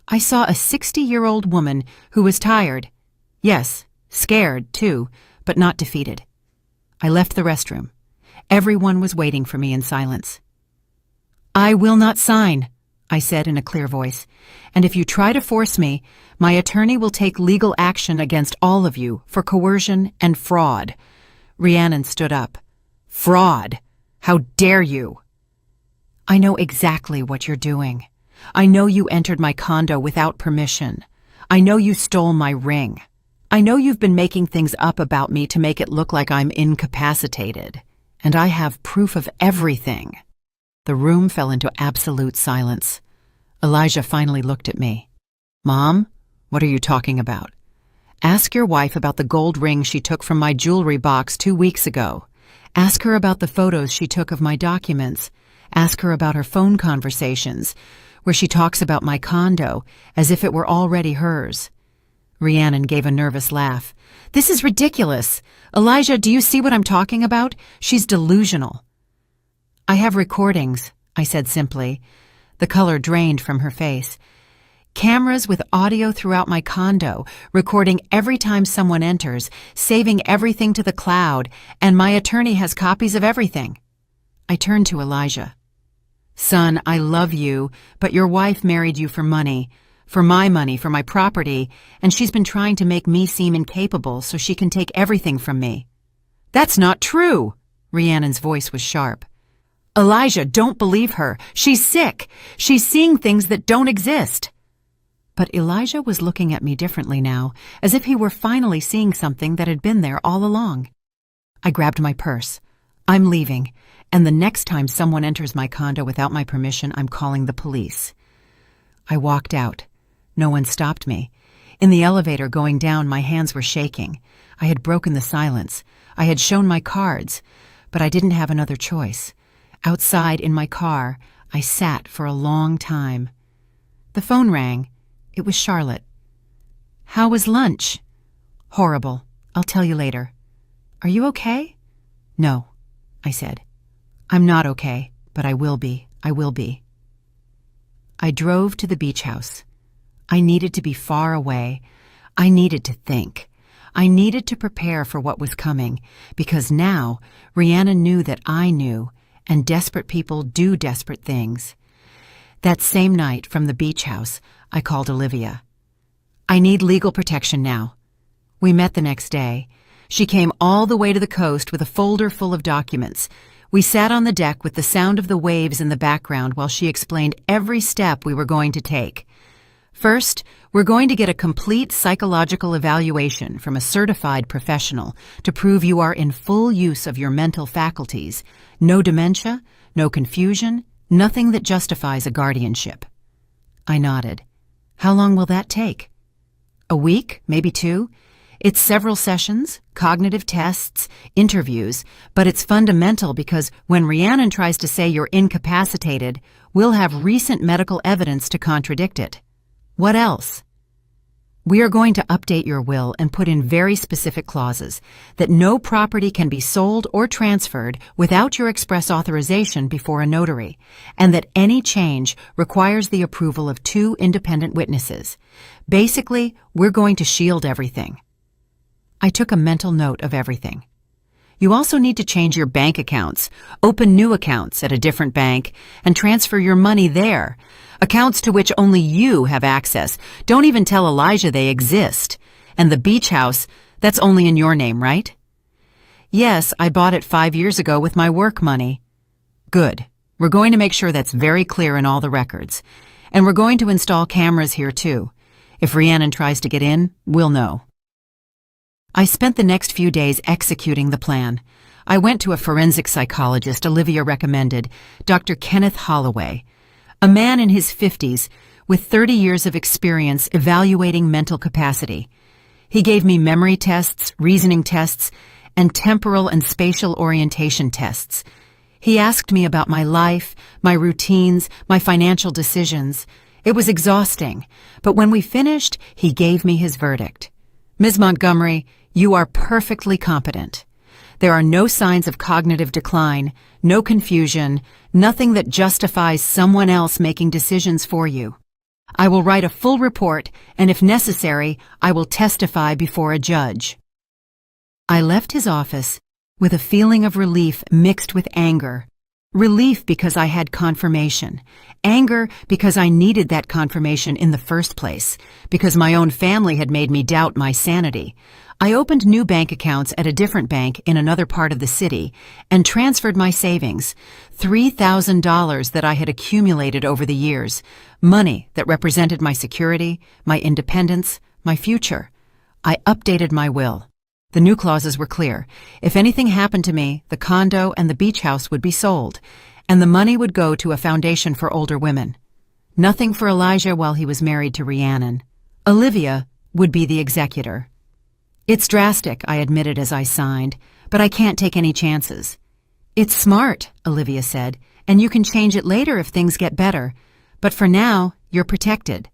I saw a 60-year-old woman who was tired. Yes, scared, too, but not defeated. I left the restroom. Everyone was waiting for me in silence. I will not sign, I said in a clear voice, and if you try to force me, my attorney will take legal action against all of you for coercion and fraud. Rhiannon stood up. Fraud! How dare you! I know exactly what you're doing. I know you entered my condo without permission. I know you stole my ring. I know you've been making things up about me to make it look like I'm incapacitated. And I have proof of everything. The room fell into absolute silence. Elijah finally looked at me. Mom, what are you talking about? Ask your wife about the gold ring she took from my jewelry box 2 weeks ago. Ask her about the photos she took of my documents. Ask her about her phone conversations, where she talks about my condo as if it were already hers. Rhiannon gave a nervous laugh. This is ridiculous. Elijah, do you see what I'm talking about? She's delusional. I have recordings, I said simply. The color drained from her face. Cameras with audio throughout my condo, recording every time someone enters, saving everything to the cloud, and my attorney has copies of everything. I turned to Elijah. Son, I love you, but your wife married you for money, for my property, and she's been trying to make me seem incapable so she can take everything from me. That's not true! Rhiannon's voice was sharp. Elijah, don't believe her. She's sick. She's seeing things that don't exist. But Elijah was looking at me differently now, as if he were finally seeing something that had been there all along. I grabbed my purse. I'm leaving, and the next time someone enters my condo without my permission, I'm calling the police. I walked out. No one stopped me. In the elevator going down, my hands were shaking. I had broken the silence. I had shown my cards, but I didn't have another choice. Outside in my car, I sat for a long time. The phone rang. It was Charlotte. How was lunch? Horrible. I'll tell you later. Are you okay? No, I said. I'm not okay, but I will be. I will be. I drove to the beach house. I needed to be far away. I needed to think. I needed to prepare for what was coming, because now Rhiannon knew that I knew, and desperate people do desperate things. That same night from the beach house, I called Olivia. I need legal protection now. We met the next day. She came all the way to the coast with a folder full of documents. We sat on the deck with the sound of the waves in the background while she explained every step we were going to take. First, we're going to get a complete psychological evaluation from a certified professional to prove you are in full use of your mental faculties. No dementia, no confusion, nothing that justifies a guardianship. I nodded. How long will that take? A week, maybe 2? It's several sessions, cognitive tests, interviews, but it's fundamental because when Rhiannon tries to say you're incapacitated, we'll have recent medical evidence to contradict it. What else? We are going to update your will and put in very specific clauses that no property can be sold or transferred without your express authorization before a notary, and that any change requires the approval of 2 independent witnesses. Basically, we're going to shield everything. I took a mental note of everything. You also need to change your bank accounts, open new accounts at a different bank, and transfer your money there. Accounts to which only you have access. Don't even tell Elijah they exist. And the beach house, that's only in your name, right? Yes, I bought it 5 years ago with my work money. Good. We're going to make sure that's very clear in all the records. And we're going to install cameras here too. If Rhiannon tries to get in, we'll know. I spent the next few days executing the plan. I went to a forensic psychologist Olivia recommended, Dr. Kenneth Holloway, a man in his 50s with 30 years of experience evaluating mental capacity. He gave me memory tests, reasoning tests, and temporal and spatial orientation tests. He asked me about my life, my routines, my financial decisions. It was exhausting, but when we finished, he gave me his verdict. Ms. Montgomery, you are perfectly competent. There are no signs of cognitive decline, no confusion, nothing that justifies someone else making decisions for you. I will write a full report, and if necessary, I will testify before a judge. I left his office with a feeling of relief mixed with anger. Relief because I had confirmation. Anger because I needed that confirmation in the first place, because my own family had made me doubt my sanity. I opened new bank accounts at a different bank in another part of the city and transferred my savings, $3,000 that I had accumulated over the years, money that represented my security, my independence, my future. I updated my will. The new clauses were clear. If anything happened to me, the condo and the beach house would be sold, and the money would go to a foundation for older women. Nothing for Elijah while he was married to Rhiannon. Olivia would be the executor. It's drastic, I admitted as I signed, but I can't take any chances. It's smart, Olivia said, and you can change it later if things get better. But for now, you're protected.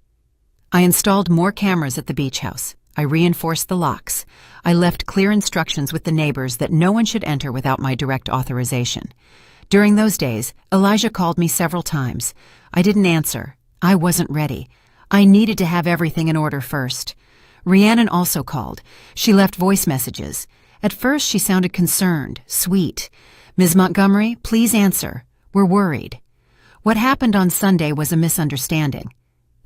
I installed more cameras at the beach house. I reinforced the locks. I left clear instructions with the neighbors that no one should enter without my direct authorization. During those days, Elijah called me several times. I didn't answer. I wasn't ready. I needed to have everything in order first. Rhiannon also called. She left voice messages. At first, she sounded concerned, sweet. "Ms. Montgomery, please answer. We're worried." What happened on Sunday was a misunderstanding.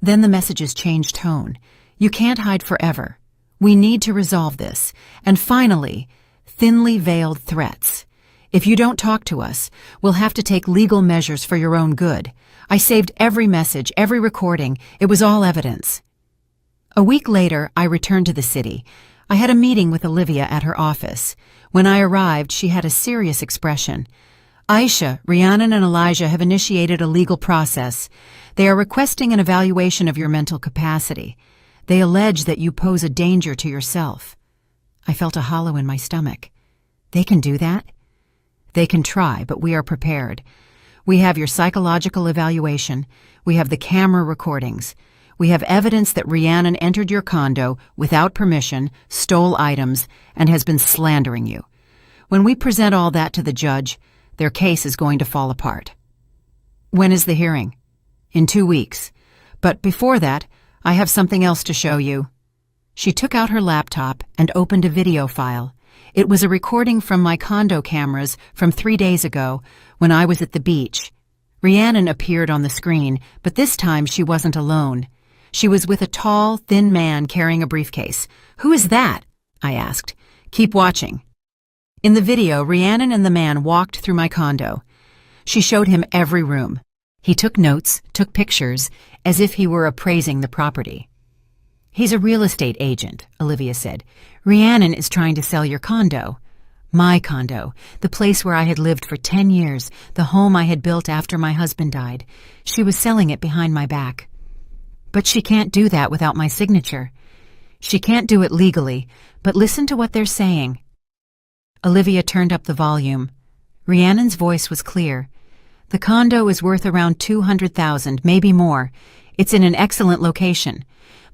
Then the messages changed tone. "You can't hide forever. We need to resolve this." And finally, thinly veiled threats. "If you don't talk to us, we'll have to take legal measures for your own good." I saved every message, every recording. It was all evidence. A week later, I returned to the city. I had a meeting with Olivia at her office. When I arrived, she had a serious expression. "Aisha, Rhiannon and Elijah have initiated a legal process. They are requesting an evaluation of your mental capacity. They allege that you pose a danger to yourself." I felt a hollow in my stomach. They can do that? They can try, but we are prepared. We have your psychological evaluation. We have the camera recordings. We have evidence that Rhiannon entered your condo without permission, stole items, and has been slandering you. When we present all that to the judge, their case is going to fall apart. When is the hearing? In 2 weeks. But before that, I have something else to show you. She took out her laptop and opened a video file. It was a recording from my condo cameras from 3 days ago when I was at the beach. Rhiannon appeared on the screen, but this time she wasn't alone. She was with a tall, thin man carrying a briefcase. "Who is that?" I asked. "Keep watching." In the video, Rhiannon and the man walked through my condo. She showed him every room. He took notes, took pictures, as if he were appraising the property. "He's a real estate agent," Olivia said. "Rhiannon is trying to sell your condo." My condo, the place where I had lived for 10 years, the home I had built after my husband died. She was selling it behind my back. "But she can't do that without my signature." "She can't do it legally, but listen to what they're saying." Olivia turned up the volume. Rhiannon's voice was clear. "The condo is worth around $200,000, maybe more. It's in an excellent location.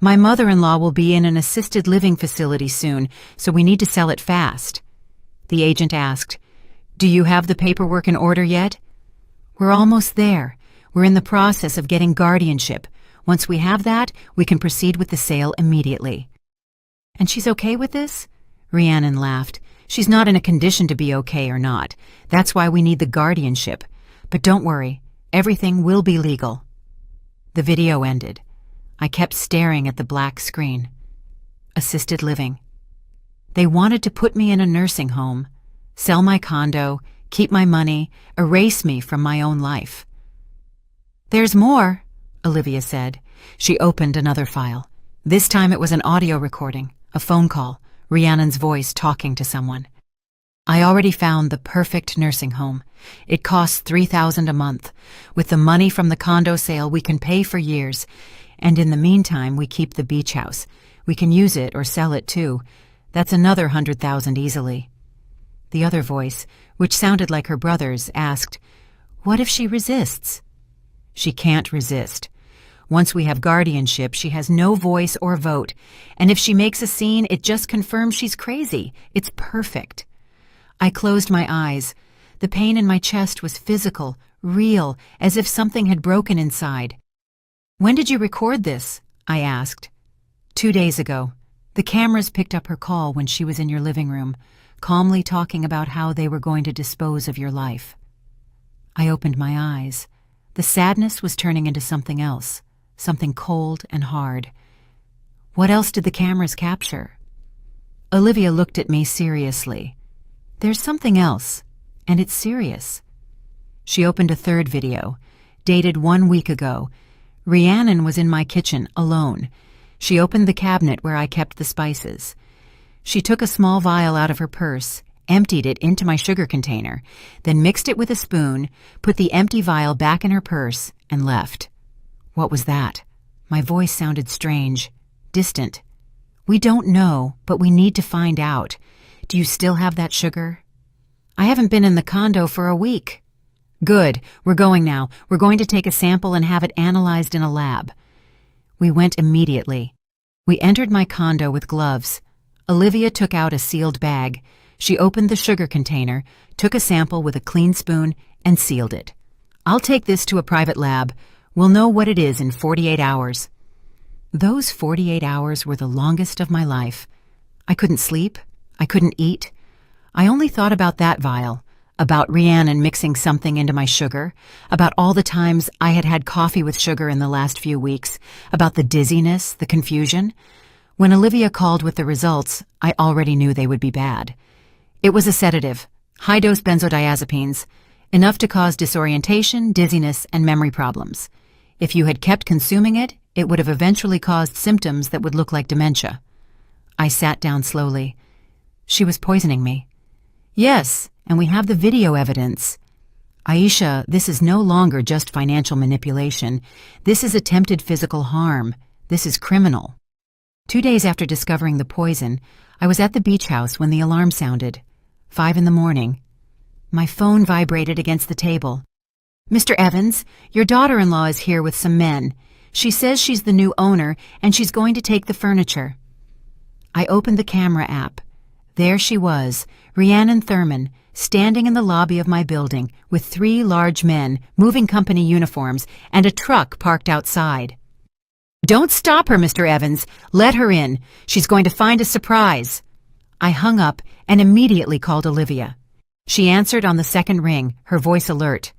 My mother-in-law will be in an assisted living facility soon, so we need to sell it fast." The agent asked, "Do you have the paperwork in order yet?" "We're almost there. We're in the process of getting guardianship. Once we have that, we can proceed with the sale immediately." "And she's okay with this?" Rhiannon laughed. "She's not in a condition to be okay or not. That's why we need the guardianship. But don't worry, everything will be legal." The video ended. I kept staring at the black screen. Assisted living. They wanted to put me in a nursing home, sell my condo, keep my money, erase me from my own life. "There's more," Olivia said. She opened another file. This time it was an audio recording, a phone call, Rhiannon's voice talking to someone. "I already found the perfect nursing home. It costs $3,000 a month. With the money from the condo sale, we can pay for years. And in the meantime, we keep the beach house. We can use it or sell it too. That's another $100,000 easily." The other voice, which sounded like her brother's, asked, "What if she resists?" "She can't resist. Once we have guardianship, she has no voice or vote. And if she makes a scene, it just confirms she's crazy. It's perfect." I closed my eyes. The pain in my chest was physical, real, as if something had broken inside. "When did you record this?" I asked. 2 days ago. The cameras picked up her call when she was in your living room, calmly talking about how they were going to dispose of your life. I opened my eyes. The sadness was turning into something else, something cold and hard. "What else did the cameras capture?" Olivia looked at me seriously. "There's something else, and it's serious." She opened a third video, dated 1 week ago. Rhiannon was in my kitchen, alone. She opened the cabinet where I kept the spices. She took a small vial out of her purse, emptied it into my sugar container, then mixed it with a spoon, put the empty vial back in her purse, and left. "What was that?" My voice sounded strange, distant. "We don't know, but we need to find out. Do you still have that sugar?" "I haven't been in the condo for a week." "Good. We're going now. We're going to take a sample and have it analyzed in a lab." We went immediately. We entered my condo with gloves. Olivia took out a sealed bag. She opened the sugar container, took a sample with a clean spoon, and sealed it. "I'll take this to a private lab. We'll know what it is in 48 hours. Those 48 hours were the longest of my life. I couldn't sleep. I couldn't eat. I only thought about that vial, about Rhiannon mixing something into my sugar, about all the times I had had coffee with sugar in the last few weeks, about the dizziness, the confusion. When Olivia called with the results, I already knew they would be bad. It was a sedative, high-dose benzodiazepines, enough to cause disorientation, dizziness, and memory problems. If you had kept consuming it, it would have eventually caused symptoms that would look like dementia. I sat down slowly. She was poisoning me. Yes, and we have the video evidence. Aisha, this is no longer just financial manipulation. This is attempted physical harm. This is criminal. 2 days after discovering the poison, I was at the beach house when the alarm sounded. 5 in the morning. My phone vibrated against the table. "Mr. Evans, your daughter-in-law is here with some men. She says she's the new owner and she's going to take the furniture." I opened the camera app. There she was, Rhiannon Thurman, standing in the lobby of my building with 3 large men, moving company uniforms, and a truck parked outside. "Don't stop her, Mr. Evans. Let her in. She's going to find a surprise." I hung up and immediately called Olivia. She answered on the second ring, her voice alert.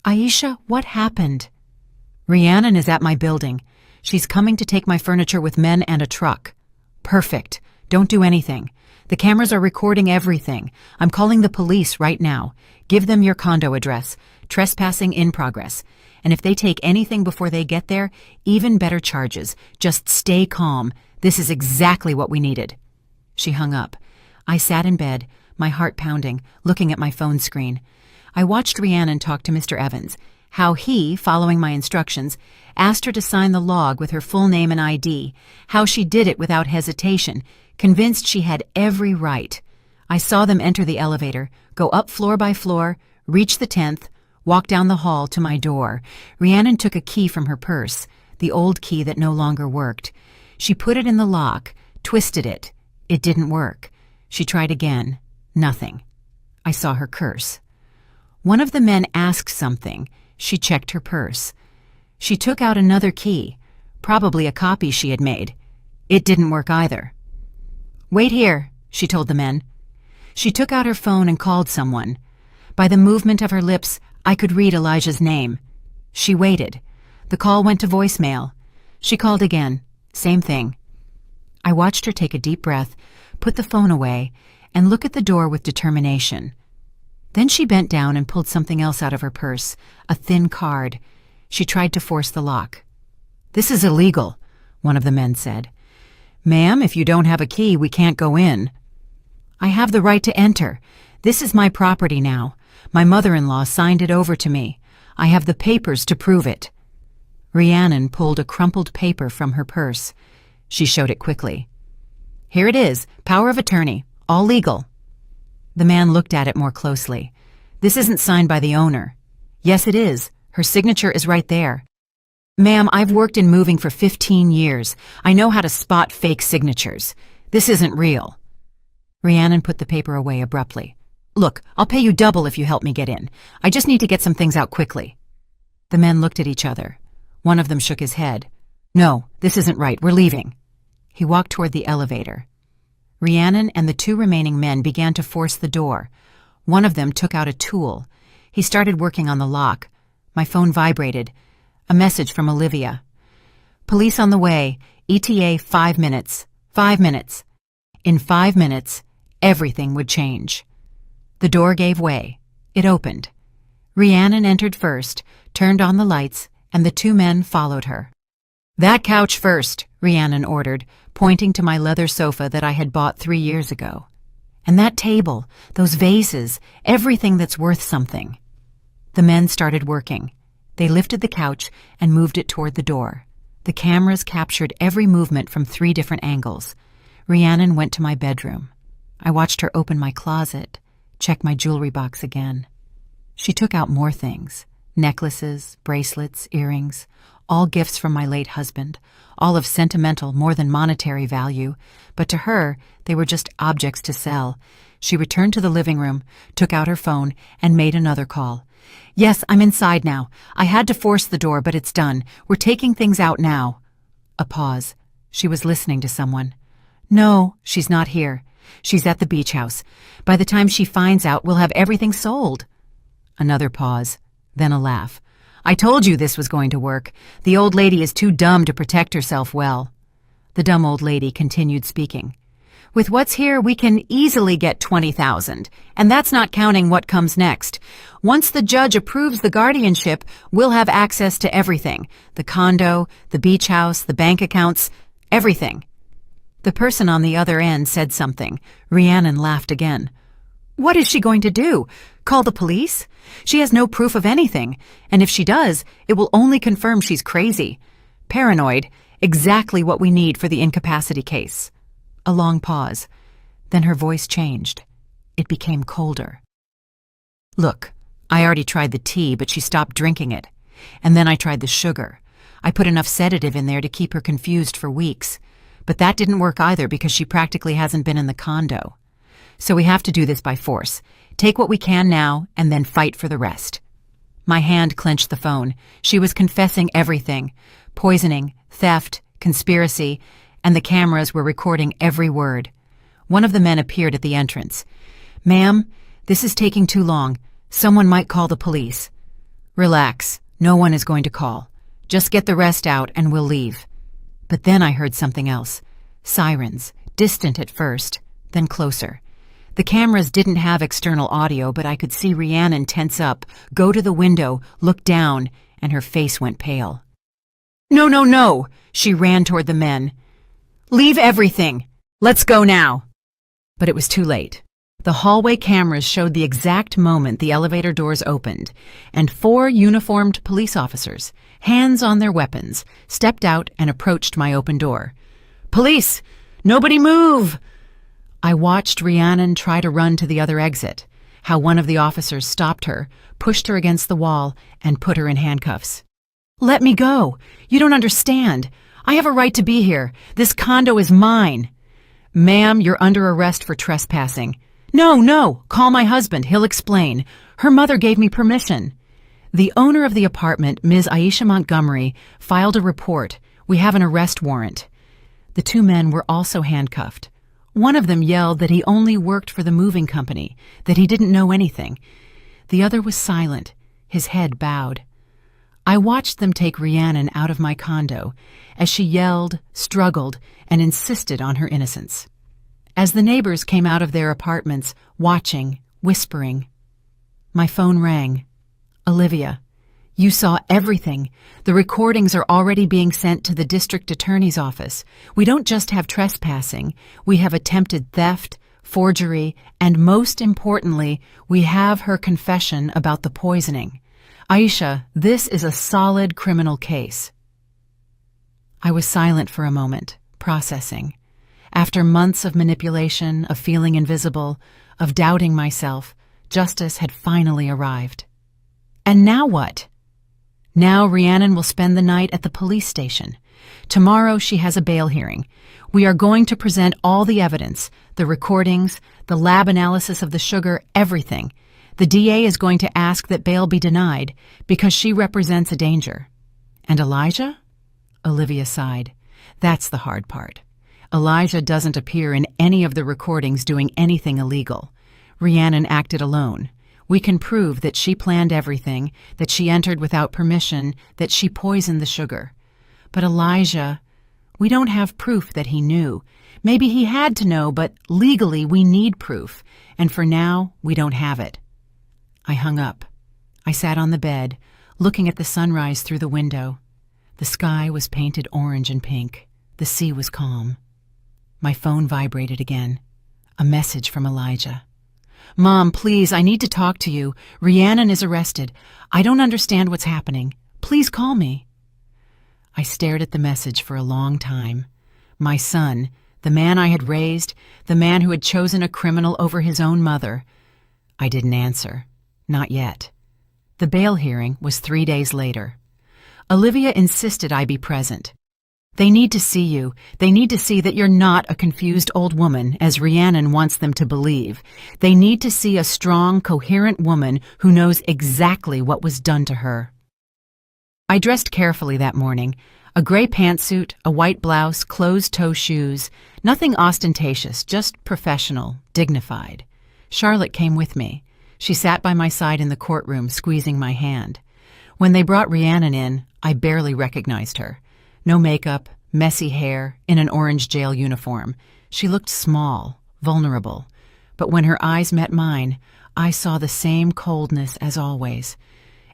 "Aisha, what happened?" "Rhiannon is at my building. She's coming to take my furniture with men and a truck." "Perfect. Don't do anything. The cameras are recording everything. I'm calling the police right now. Give them your condo address. Trespassing in progress. And if they take anything before they get there, even better charges. Just stay calm. This is exactly what we needed." She hung up. I sat in bed, my heart pounding, looking at my phone screen. I watched Rhiannon talk to Mr. Evans, how he, following my instructions, asked her to sign the log with her full name and ID, how she did it without hesitation, convinced she had every right. I saw them enter the elevator, go up floor by floor, reach the 10th, walk down the hall to my door. Rhiannon took a key from her purse, the old key that no longer worked. She put it in the lock, twisted it. It didn't work. She tried again. Nothing. I saw her curse. One of the men asked something. She checked her purse. She took out another key, probably a copy she had made. It didn't work either. "Wait here," she told the men. She took out her phone and called someone. By the movement of her lips, I could read Elijah's name. She waited. The call went to voicemail. She called again. Same thing. I watched her take a deep breath, put the phone away, and look at the door with determination. Then she bent down and pulled something else out of her purse, a thin card. She tried to force the lock. "This is illegal," one of the men said. "Ma'am, if you don't have a key, we can't go in." "I have the right to enter. This is my property now. My mother-in-law signed it over to me. I have the papers to prove it." Rhiannon pulled a crumpled paper from her purse. She showed it quickly. "Here it is, power of attorney, all legal." The man looked at it more closely. "This isn't signed by the owner." "Yes, it is. Her signature is right there." "Ma'am, I've worked in moving for 15 years. I know how to spot fake signatures. This isn't real." Rhiannon put the paper away abruptly. "Look, I'll pay you double if you help me get in. I just need to get some things out quickly." The men looked at each other. One of them shook his head. "No, this isn't right. We're leaving." He walked toward the elevator. Rhiannon and the 2 remaining men began to force the door. One of them took out a tool. He started working on the lock. My phone vibrated. A message from Olivia. "Police on the way. ETA 5 minutes. 5 minutes." In 5 minutes, everything would change. The door gave way. It opened. Rhiannon entered first, turned on the lights, and the 2 men followed her. "That couch first," Rhiannon ordered, pointing to my leather sofa that I had bought 3 years ago. "And that table, those vases, everything that's worth something." The men started working. They lifted the couch and moved it toward the door. The cameras captured every movement from 3 different angles. Rhiannon went to my bedroom. I watched her open my closet, check my jewelry box again. She took out more things. Necklaces, bracelets, earrings, all gifts from my late husband, all of sentimental more than monetary value, but to her, they were just objects to sell. She returned to the living room, took out her phone, and made another call. "Yes, I'm inside now. I had to force the door, but it's done. We're taking things out now." A pause. She was listening to someone. "No, she's not here. She's at the beach house. By the time she finds out, we'll have everything sold." Another pause, then a laugh. "I told you this was going to work. The old lady is too dumb to protect herself well." The dumb old lady continued speaking. "With what's here, we can easily get 20,000, and that's not counting what comes next. Once the judge approves the guardianship, we'll have access to everything. The condo, the beach house, the bank accounts, everything." The person on the other end said something. Rhiannon laughed again. "What is she going to do? Call the police? She has no proof of anything, and if she does, it will only confirm she's crazy. Paranoid, exactly what we need for the incapacity case." A long pause. Then her voice changed. It became colder. "Look, I already tried the tea, but she stopped drinking it. And then I tried the sugar. I put enough sedative in there to keep her confused for weeks. But that didn't work either because she practically hasn't been in the condo. So we have to do this by force. Take what we can now and then fight for the rest." My hand clenched the phone. She was confessing everything. Poisoning, theft, conspiracy, and the cameras were recording every word. One of the men appeared at the entrance. "Ma'am, this is taking too long. Someone might call the police." "Relax. No one is going to call. Just get the rest out and we'll leave." But then I heard something else. Sirens, distant at first, then closer. The cameras didn't have external audio, but I could see Rhiannon tense up, go to the window, look down, and her face went pale. "No, no, no!" She ran toward the men. "Leave everything! Let's go now!" But it was too late. The hallway cameras showed the exact moment the elevator doors opened, and 4 uniformed police officers, hands on their weapons, stepped out and approached my open door. "Police! Nobody move!" I watched Rhiannon try to run to the other exit, how one of the officers stopped her, pushed her against the wall, and put her in handcuffs. "Let me go! You don't understand! I have a right to be here! This condo is mine!" "Ma'am, you're under arrest for trespassing." "No, no! Call my husband. He'll explain. Her mother gave me permission." The owner of the apartment, Ms. Aisha Montgomery, filed a report. "We have an arrest warrant." The 2 men were also handcuffed. One of them yelled that he only worked for the moving company, that he didn't know anything. The other was silent, his head bowed. I watched them take Rhiannon out of my condo as she yelled, struggled, and insisted on her innocence. As the neighbors came out of their apartments, watching, whispering, my phone rang. "Olivia, you saw everything. The recordings are already being sent to the district attorney's office. We don't just have trespassing. We have attempted theft, forgery, and most importantly, we have her confession about the poisoning. Aisha, this is a solid criminal case." I was silent for a moment, processing. After months of manipulation, of feeling invisible, of doubting myself, justice had finally arrived. And now what? Now Rhiannon will spend the night at the police station. Tomorrow she has a bail hearing. We are going to present all the evidence, the recordings, the lab analysis of the sugar, everything. The DA is going to ask that bail be denied because she represents a danger. And Elijah? Olivia sighed. That's the hard part. Elijah doesn't appear in any of the recordings doing anything illegal. Rhiannon acted alone. We can prove that she planned everything, that she entered without permission, that she poisoned the sugar. But Elijah, we don't have proof that he knew. Maybe he had to know, but legally we need proof, and for now we don't have it. I hung up. I sat on the bed, looking at the sunrise through the window. The sky was painted orange and pink. The sea was calm. My phone vibrated again. A message from Elijah. "Mom, please, I need to talk to you. Rhiannon is arrested. I don't understand what's happening. Please call me." I stared at the message for a long time. My son, the man I had raised, the man who had chosen a criminal over his own mother. I didn't answer. Not yet. The bail hearing was 3 days later. Olivia insisted I be present. They need to see you. They need to see that you're not a confused old woman, as Rhiannon wants them to believe. They need to see a strong, coherent woman who knows exactly what was done to her. I dressed carefully that morning. A gray pantsuit, a white blouse, closed-toe shoes. Nothing ostentatious, just professional, dignified. Charlotte came with me. She sat by my side in the courtroom, squeezing my hand. When they brought Rhiannon in, I barely recognized her. No makeup, messy hair, in an orange jail uniform. She looked small, vulnerable. But when her eyes met mine, I saw the same coldness as always.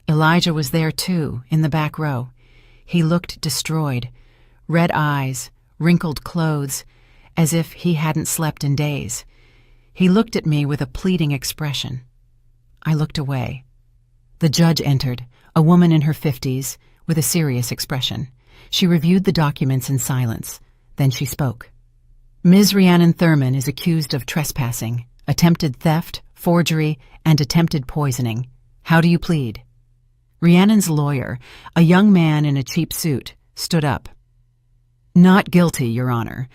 Elijah was there too, in the back row. He looked destroyed. Red eyes, wrinkled clothes, as if he hadn't slept in days. He looked at me with a pleading expression. I looked away. The judge entered, a woman in her 50s, with a serious expression. She reviewed the documents in silence. Then she spoke. Ms. Rhiannon Thurman is accused of trespassing, attempted theft, forgery, and attempted poisoning. How do you plead? Rhiannon's lawyer, a young man in a cheap suit, stood up. Not guilty, Your Honor.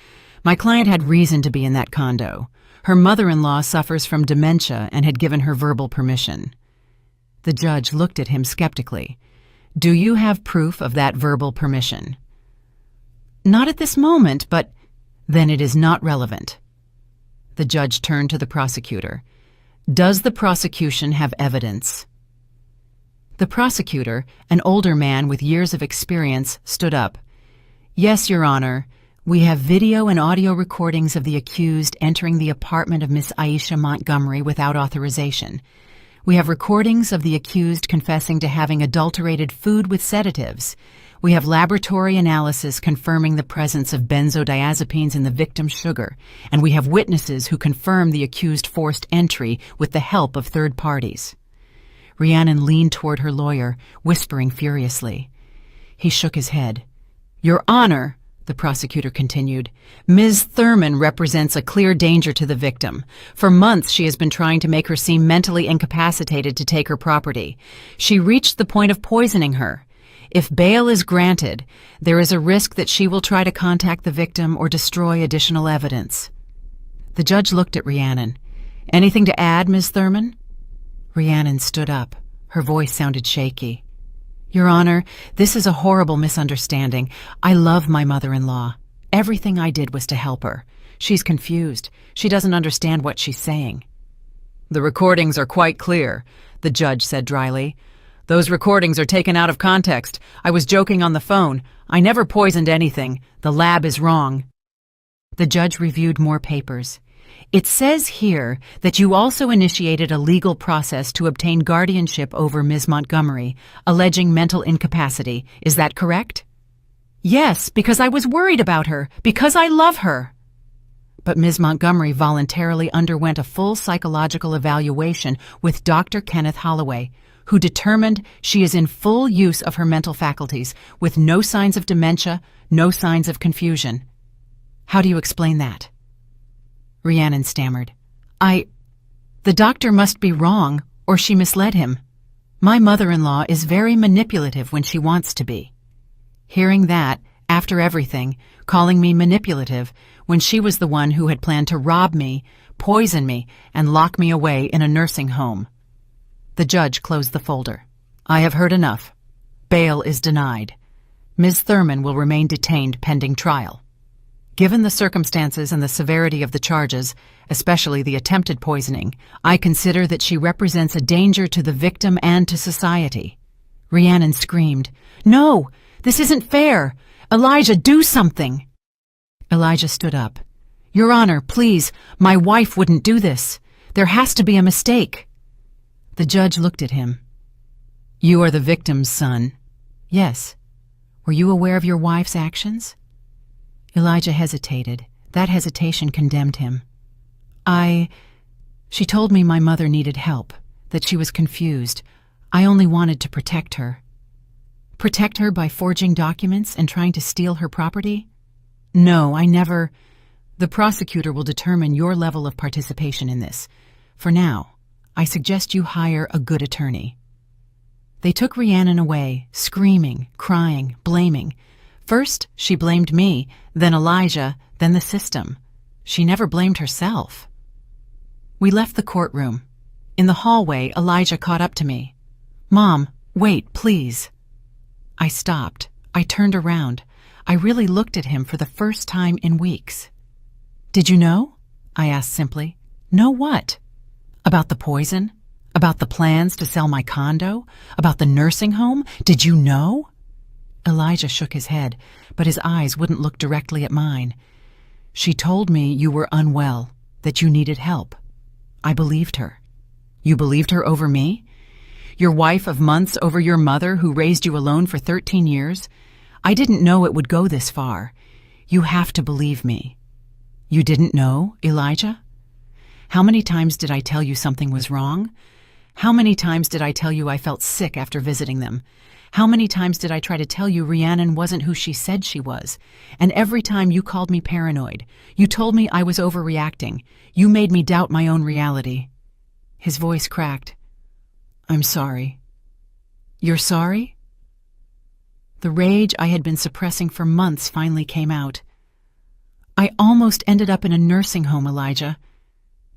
My client had reason to be in that condo. Her mother-in-law suffers from dementia and had given her verbal permission. The judge looked at him skeptically. Do you have proof of that verbal permission? Not at this moment, but then it is not relevant. The judge turned to the prosecutor. Does the prosecution have evidence? The prosecutor, an older man with years of experience, stood up. Yes, Your Honor. We have video and audio recordings of the accused entering the apartment of Miss Aisha Montgomery without authorization. We have recordings of the accused confessing to having adulterated food with sedatives. We have laboratory analysis confirming the presence of benzodiazepines in the victim's sugar, and we have witnesses who confirm the accused forced entry with the help of third parties. Rhiannon leaned toward her lawyer, whispering furiously. He shook his head. Your Honor, the prosecutor continued, Ms. Thurman represents a clear danger to the victim. For months she has been trying to make her seem mentally incapacitated to take her property. She reached the point of poisoning her. If bail is granted, there is a risk that she will try to contact the victim or destroy additional evidence. The judge looked at Rhiannon. Anything to add, Ms. Thurman? Rhiannon stood up. Her voice sounded shaky. Your Honor, this is a horrible misunderstanding. I love my mother-in-law. Everything I did was to help her. She's confused. She doesn't understand what she's saying. The recordings are quite clear, the judge said dryly. Those recordings are taken out of context. I was joking on the phone. I never poisoned anything. The lab is wrong. The judge reviewed more papers. It says here that you also initiated a legal process to obtain guardianship over Ms. Montgomery, alleging mental incapacity. Is that correct? Yes, because I was worried about her, because I love her. But Ms. Montgomery voluntarily underwent a full psychological evaluation with Dr. Kenneth Holloway, who determined she is in full use of her mental faculties, with no signs of dementia, no signs of confusion. How do you explain that? Rhiannon stammered. The doctor must be wrong, or she misled him. My mother-in-law is very manipulative when she wants to be. Hearing that, after everything, calling me manipulative, when she was the one who had planned to rob me, poison me, and lock me away in a nursing home. The judge closed the folder. I have heard enough. Bail is denied. Ms. Thurman will remain detained pending trial. Given the circumstances and the severity of the charges, especially the attempted poisoning, I consider that she represents a danger to the victim and to society. Rhiannon screamed, No! This isn't fair! Elijah, do something! Elijah stood up. Your Honor, please, my wife wouldn't do this. There has to be a mistake. The judge looked at him. You are the victim's son. Yes. Were you aware of your wife's actions? Elijah hesitated. That hesitation condemned him. She told me my mother needed help, that she was confused. I only wanted to protect her. Protect her by forging documents and trying to steal her property? No, I never. The prosecutor will determine your level of participation in this. For now, I suggest you hire a good attorney. They took Rhiannon away, screaming, crying, blaming. First, she blamed me, then Elijah, then the system. She never blamed herself. We left the courtroom. In the hallway, Elijah caught up to me. "Mom, wait, please." I stopped. I turned around. I really looked at him for the first time in weeks. "Did you know?" I asked simply. "Know what? About the poison? About the plans to sell my condo? About the nursing home? Did you know?" Elijah shook his head, but his eyes wouldn't look directly at mine. "She told me you were unwell, that you needed help. I believed her." "You believed her over me? Your wife of months over your mother who raised you alone for 13 years? I didn't know it would go this far. You have to believe me." "You didn't know, Elijah? How many times did I tell you something was wrong? How many times did I tell you I felt sick after visiting them? How many times did I try to tell you Rhiannon wasn't who she said she was? And every time you called me paranoid. You told me I was overreacting. You made me doubt my own reality." His voice cracked. "I'm sorry." "You're sorry?" The rage I had been suppressing for months finally came out. "I almost ended up in a nursing home, Elijah.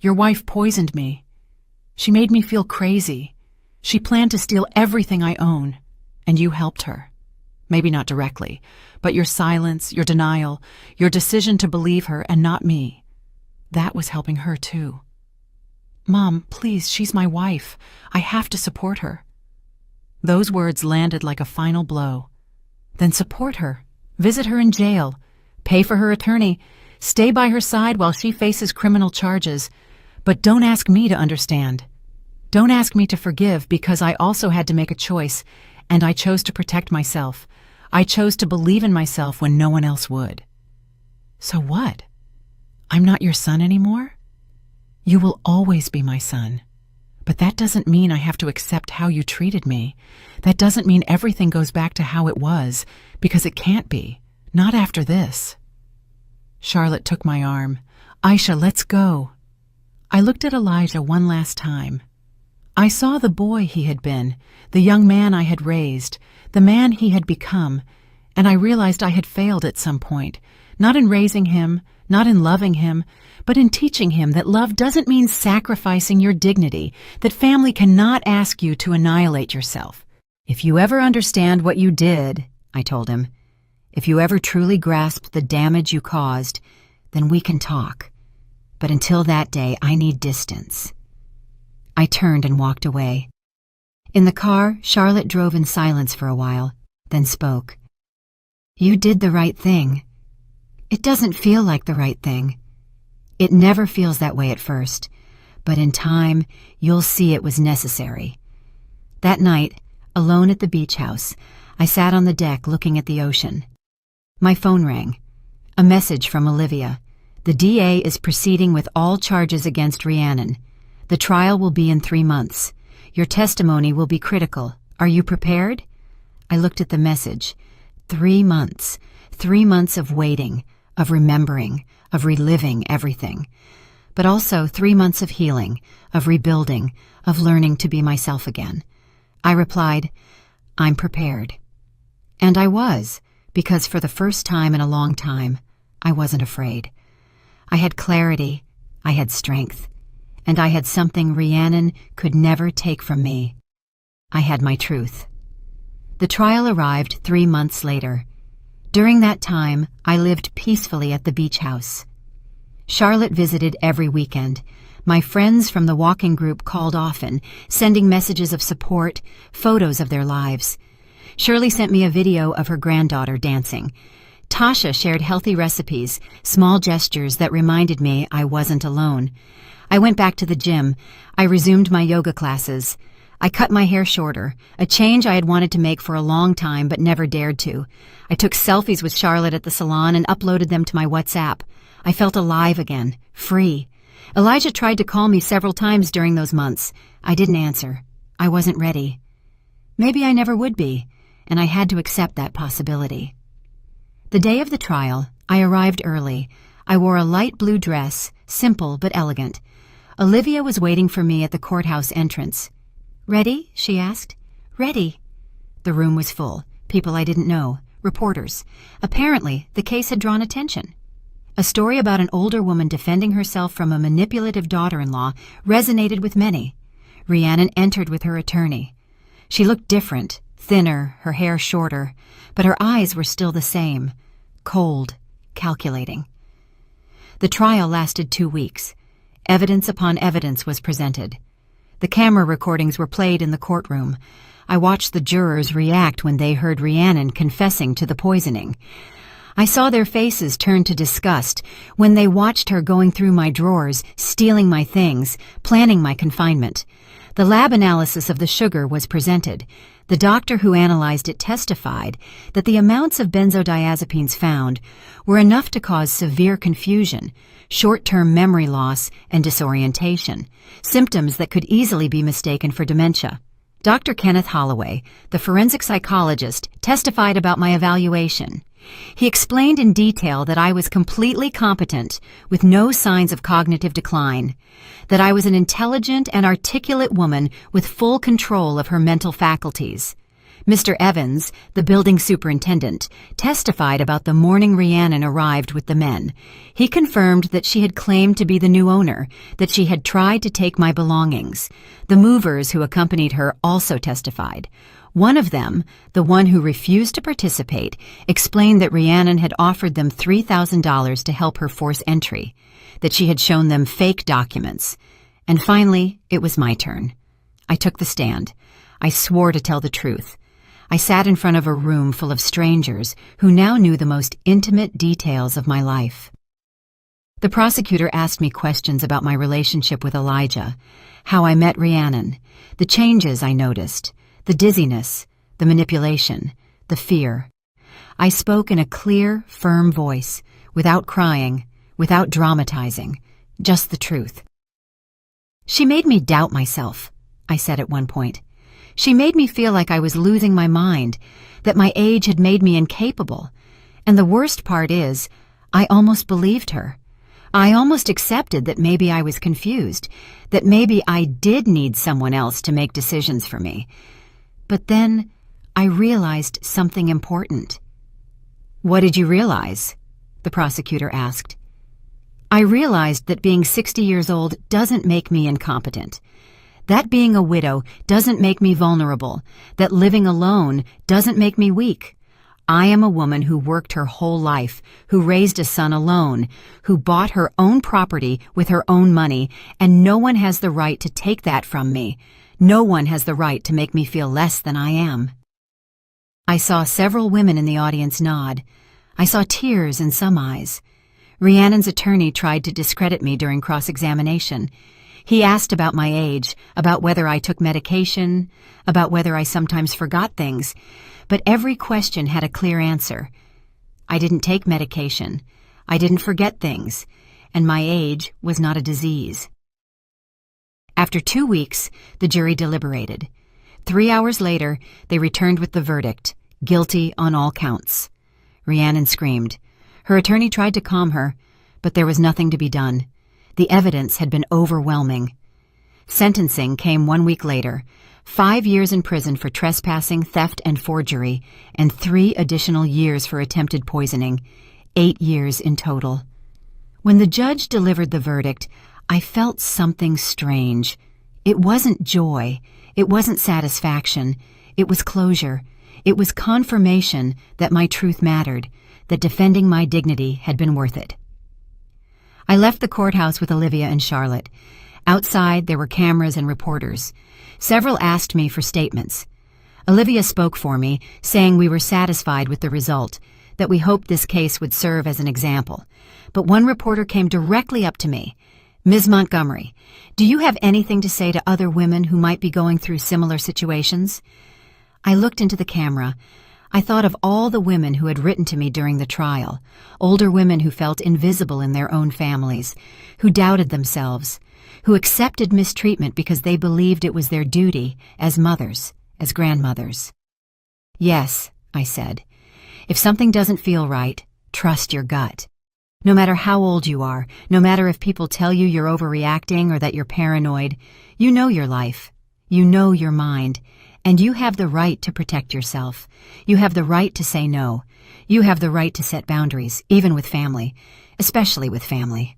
Your wife poisoned me. She made me feel crazy. She planned to steal everything I own. And you helped her. Maybe not directly, but your silence, your denial, your decision to believe her and not me, that was helping her too. Mom, please, she's my wife. I have to support her." Those words landed like a final blow. Then support her. Visit her in jail. Pay for her attorney. Stay by her side while she faces criminal charges. But don't ask me to understand. Don't ask me to forgive, because I also had to make a choice, and I chose to protect myself. I chose to believe in myself when no one else would. So what? I'm not your son anymore? You will always be my son. But that doesn't mean I have to accept how you treated me. That doesn't mean everything goes back to how it was, because it can't be. Not after this. Charlotte took my arm. "Aisha, let's go." I looked at Elijah one last time. I saw the boy he had been, the young man I had raised, the man he had become, and I realized I had failed at some point, not in raising him, not in loving him, but in teaching him that love doesn't mean sacrificing your dignity, that family cannot ask you to annihilate yourself. "If you ever understand what you did," I told him, "if you ever truly grasp the damage you caused, then we can talk. But until that day, I need distance." I turned and walked away. In the car, Charlotte drove in silence for a while, then spoke. "You did the right thing. It doesn't feel like the right thing. It never feels that way at first, but in time, you'll see it was necessary." That night, alone at the beach house, I sat on the deck looking at the ocean. My phone rang. A message from Olivia. "The DA is proceeding with all charges against Rhiannon. The trial will be in 3 months. Your testimony will be critical. Are you prepared?" I looked at the message. 3 months. 3 months of waiting, of remembering, of reliving everything. But also 3 months of healing, of rebuilding, of learning to be myself again. I replied, "I'm prepared." And I was, because for the first time in a long time, I wasn't afraid. I had clarity, I had strength, and I had something Rhiannon could never take from me. I had my truth. The trial arrived 3 months later. During that time, I lived peacefully at the beach house. Charlotte visited every weekend. My friends from the walking group called often, sending messages of support, photos of their lives. Shirley sent me a video of her granddaughter dancing. Tasha shared healthy recipes, small gestures that reminded me I wasn't alone. I went back to the gym. I resumed my yoga classes. I cut my hair shorter, a change I had wanted to make for a long time but never dared to. I took selfies with Charlotte at the salon and uploaded them to my WhatsApp. I felt alive again, free. Elijah tried to call me several times during those months. I didn't answer. I wasn't ready. Maybe I never would be, and I had to accept that possibility. The day of the trial, I arrived early. I wore a light blue dress, simple but elegant. Olivia was waiting for me at the courthouse entrance. "Ready?" she asked. "Ready." The room was full. People I didn't know. reporters. Apparently, the case had drawn attention. A story about an older woman defending herself from a manipulative daughter-in-law resonated with many. Rhiannon entered with her attorney. She looked different, thinner, her hair shorter, but her eyes were still the same, cold, calculating. The trial lasted 2 weeks. Evidence upon evidence was presented. The camera recordings were played in the courtroom. I watched the jurors react when they heard Rhiannon confessing to the poisoning. I saw their faces turn to disgust when they watched her going through my drawers, stealing my things, planning my confinement. The lab analysis of the sugar was presented. The doctor who analyzed it testified that the amounts of benzodiazepines found were enough to cause severe confusion, short-term memory loss, and disorientation, symptoms that could easily be mistaken for dementia. Dr. Kenneth Holloway, the forensic psychologist, testified about my evaluation. He explained in detail that I was completely competent, with no signs of cognitive decline, that I was an intelligent and articulate woman with full control of her mental faculties. Mr. Evans, the building superintendent, testified about the morning Rhiannon arrived with the men. He confirmed that she had claimed to be the new owner, that she had tried to take my belongings. The movers who accompanied her also testified. One of them, the one who refused to participate, explained that Rhiannon had offered them $3,000 to help her force entry, that she had shown them fake documents. And finally, it was my turn. I took the stand. I swore to tell the truth. I sat in front of a room full of strangers who now knew the most intimate details of my life. The prosecutor asked me questions about my relationship with Elijah, how I met Rhiannon, the changes I noticed, the dizziness, the manipulation, the fear. I spoke in a clear, firm voice, without crying, without dramatizing, just the truth. She made me doubt myself, I said at one point. She made me feel like I was losing my mind, that my age had made me incapable. And the worst part is, I almost believed her. I almost accepted that maybe I was confused, that maybe I did need someone else to make decisions for me. But then I realized something important. What did you realize? The prosecutor asked. I realized that being 60 years old doesn't make me incompetent. That being a widow doesn't make me vulnerable. That living alone doesn't make me weak. I am a woman who worked her whole life, who raised a son alone, who bought her own property with her own money, and no one has the right to take that from me. No one has the right to make me feel less than I am. I saw several women in the audience nod. I saw tears in some eyes. Rhiannon's attorney tried to discredit me during cross-examination. He asked about my age, about whether I took medication, about whether I sometimes forgot things, but every question had a clear answer. I didn't take medication. I didn't forget things, and my age was not a disease. After 2 weeks, the jury deliberated. 3 hours later, they returned with the verdict, guilty on all counts. Rhiannon screamed. Her attorney tried to calm her, but there was nothing to be done. The evidence had been overwhelming. Sentencing came 1 week later, 5 years in prison for trespassing, theft, and forgery, and 3 additional years for attempted poisoning, 8 years in total. When the judge delivered the verdict, I felt something strange. It wasn't joy. It wasn't satisfaction. It was closure. It was confirmation that my truth mattered, that defending my dignity had been worth it. I left the courthouse with Olivia and Charlotte. Outside, there were cameras and reporters. Several asked me for statements. Olivia spoke for me, saying we were satisfied with the result, that we hoped this case would serve as an example. But one reporter came directly up to me. Ms. Montgomery, do you have anything to say to other women who might be going through similar situations? I looked into the camera. I thought of all the women who had written to me during the trial, older women who felt invisible in their own families, who doubted themselves, who accepted mistreatment because they believed it was their duty as mothers, as grandmothers. Yes, I said. If something doesn't feel right, trust your gut. No matter how old you are, no matter if people tell you you're overreacting or that you're paranoid, you know your life. You know your mind. And you have the right to protect yourself. You have the right to say no. You have the right to set boundaries, even with family, especially with family.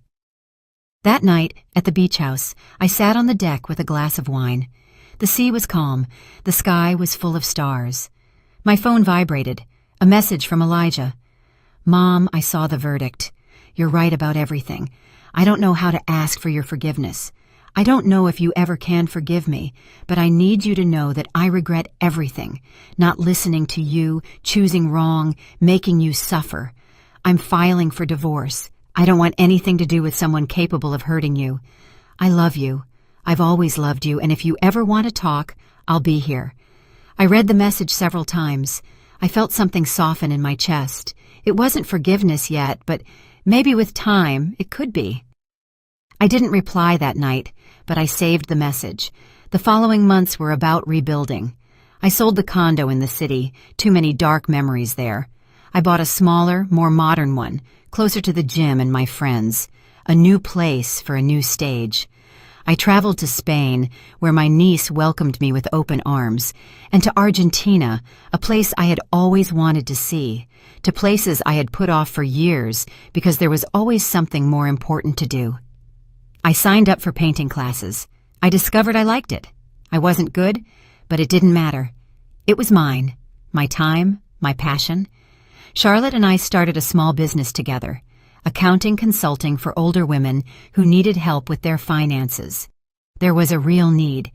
That night, at the beach house, I sat on the deck with a glass of wine. The sea was calm. The sky was full of stars. My phone vibrated. A message from Elijah. "Mom, I saw the verdict. You're right about everything. I don't know how to ask for your forgiveness. I don't know if you ever can forgive me, but I need you to know that I regret everything. Not listening to you, choosing wrong, making you suffer. I'm filing for divorce. I don't want anything to do with someone capable of hurting you. I love you. I've always loved you, and if you ever want to talk, I'll be here." I read the message several times. I felt something soften in my chest. It wasn't forgiveness yet, but maybe with time, it could be. I didn't reply that night, but I saved the message. The following months were about rebuilding. I sold the condo in the city, too many dark memories there. I bought a smaller, more modern one, closer to the gym and my friends. A new place for a new stage. I traveled to Spain, where my niece welcomed me with open arms, and to Argentina, a place I had always wanted to see, to places I had put off for years because there was always something more important to do. I signed up for painting classes. I discovered I liked it. I wasn't good, but it didn't matter. It was mine, my time, my passion. Charlotte and I started a small business together, accounting consulting for older women who needed help with their finances. There was a real need.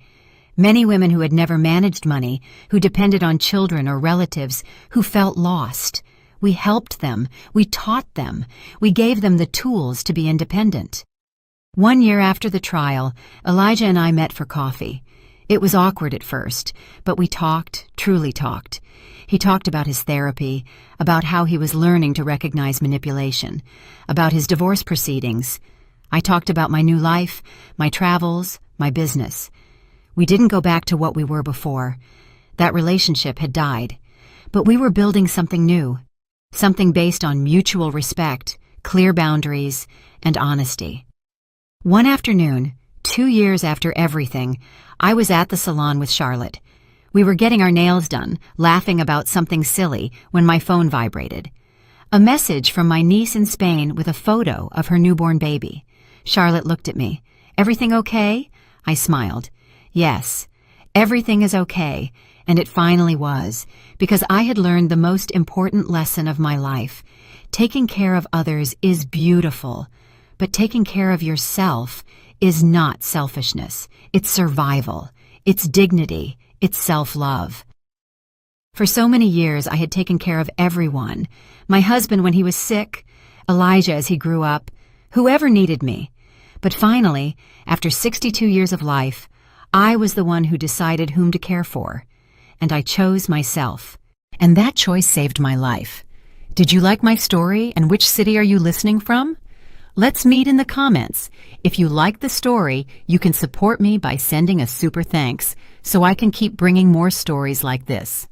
Many women who had never managed money, who depended on children or relatives, who felt lost. We helped them. We taught them. We gave them the tools to be independent. 1 year after the trial, Elijah and I met for coffee. It was awkward at first, but we talked, truly talked. He talked about his therapy, about how he was learning to recognize manipulation, about his divorce proceedings. I talked about my new life, my travels, my business. We didn't go back to what we were before. That relationship had died. But we were building something new, something based on mutual respect, clear boundaries, and honesty. One afternoon, 2 years after everything, I was at the salon with Charlotte. We were getting our nails done, laughing about something silly, when my phone vibrated. A message from my niece in Spain with a photo of her newborn baby. Charlotte looked at me. "Everything okay?" I smiled. "Yes, everything is okay," and it finally was, because I had learned the most important lesson of my life. Taking care of others is beautiful. But taking care of yourself is not selfishness. It's survival. It's dignity. It's self-love. For so many years, I had taken care of everyone. My husband when he was sick, Elijah as he grew up, whoever needed me. But finally, after 62 years of life, I was the one who decided whom to care for. And I chose myself. And that choice saved my life. Did you like my story, and which city are you listening from? Let's meet in the comments. If you like the story, you can support me by sending a super thanks so I can keep bringing more stories like this.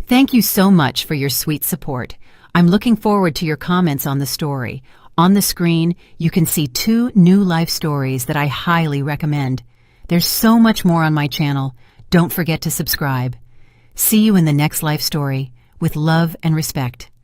Thank you so much for your sweet support. I'm looking forward to your comments on the story. On the screen, you can see 2 new life stories that I highly recommend. There's so much more on my channel. Don't forget to subscribe. See you in the next life story. With love and respect.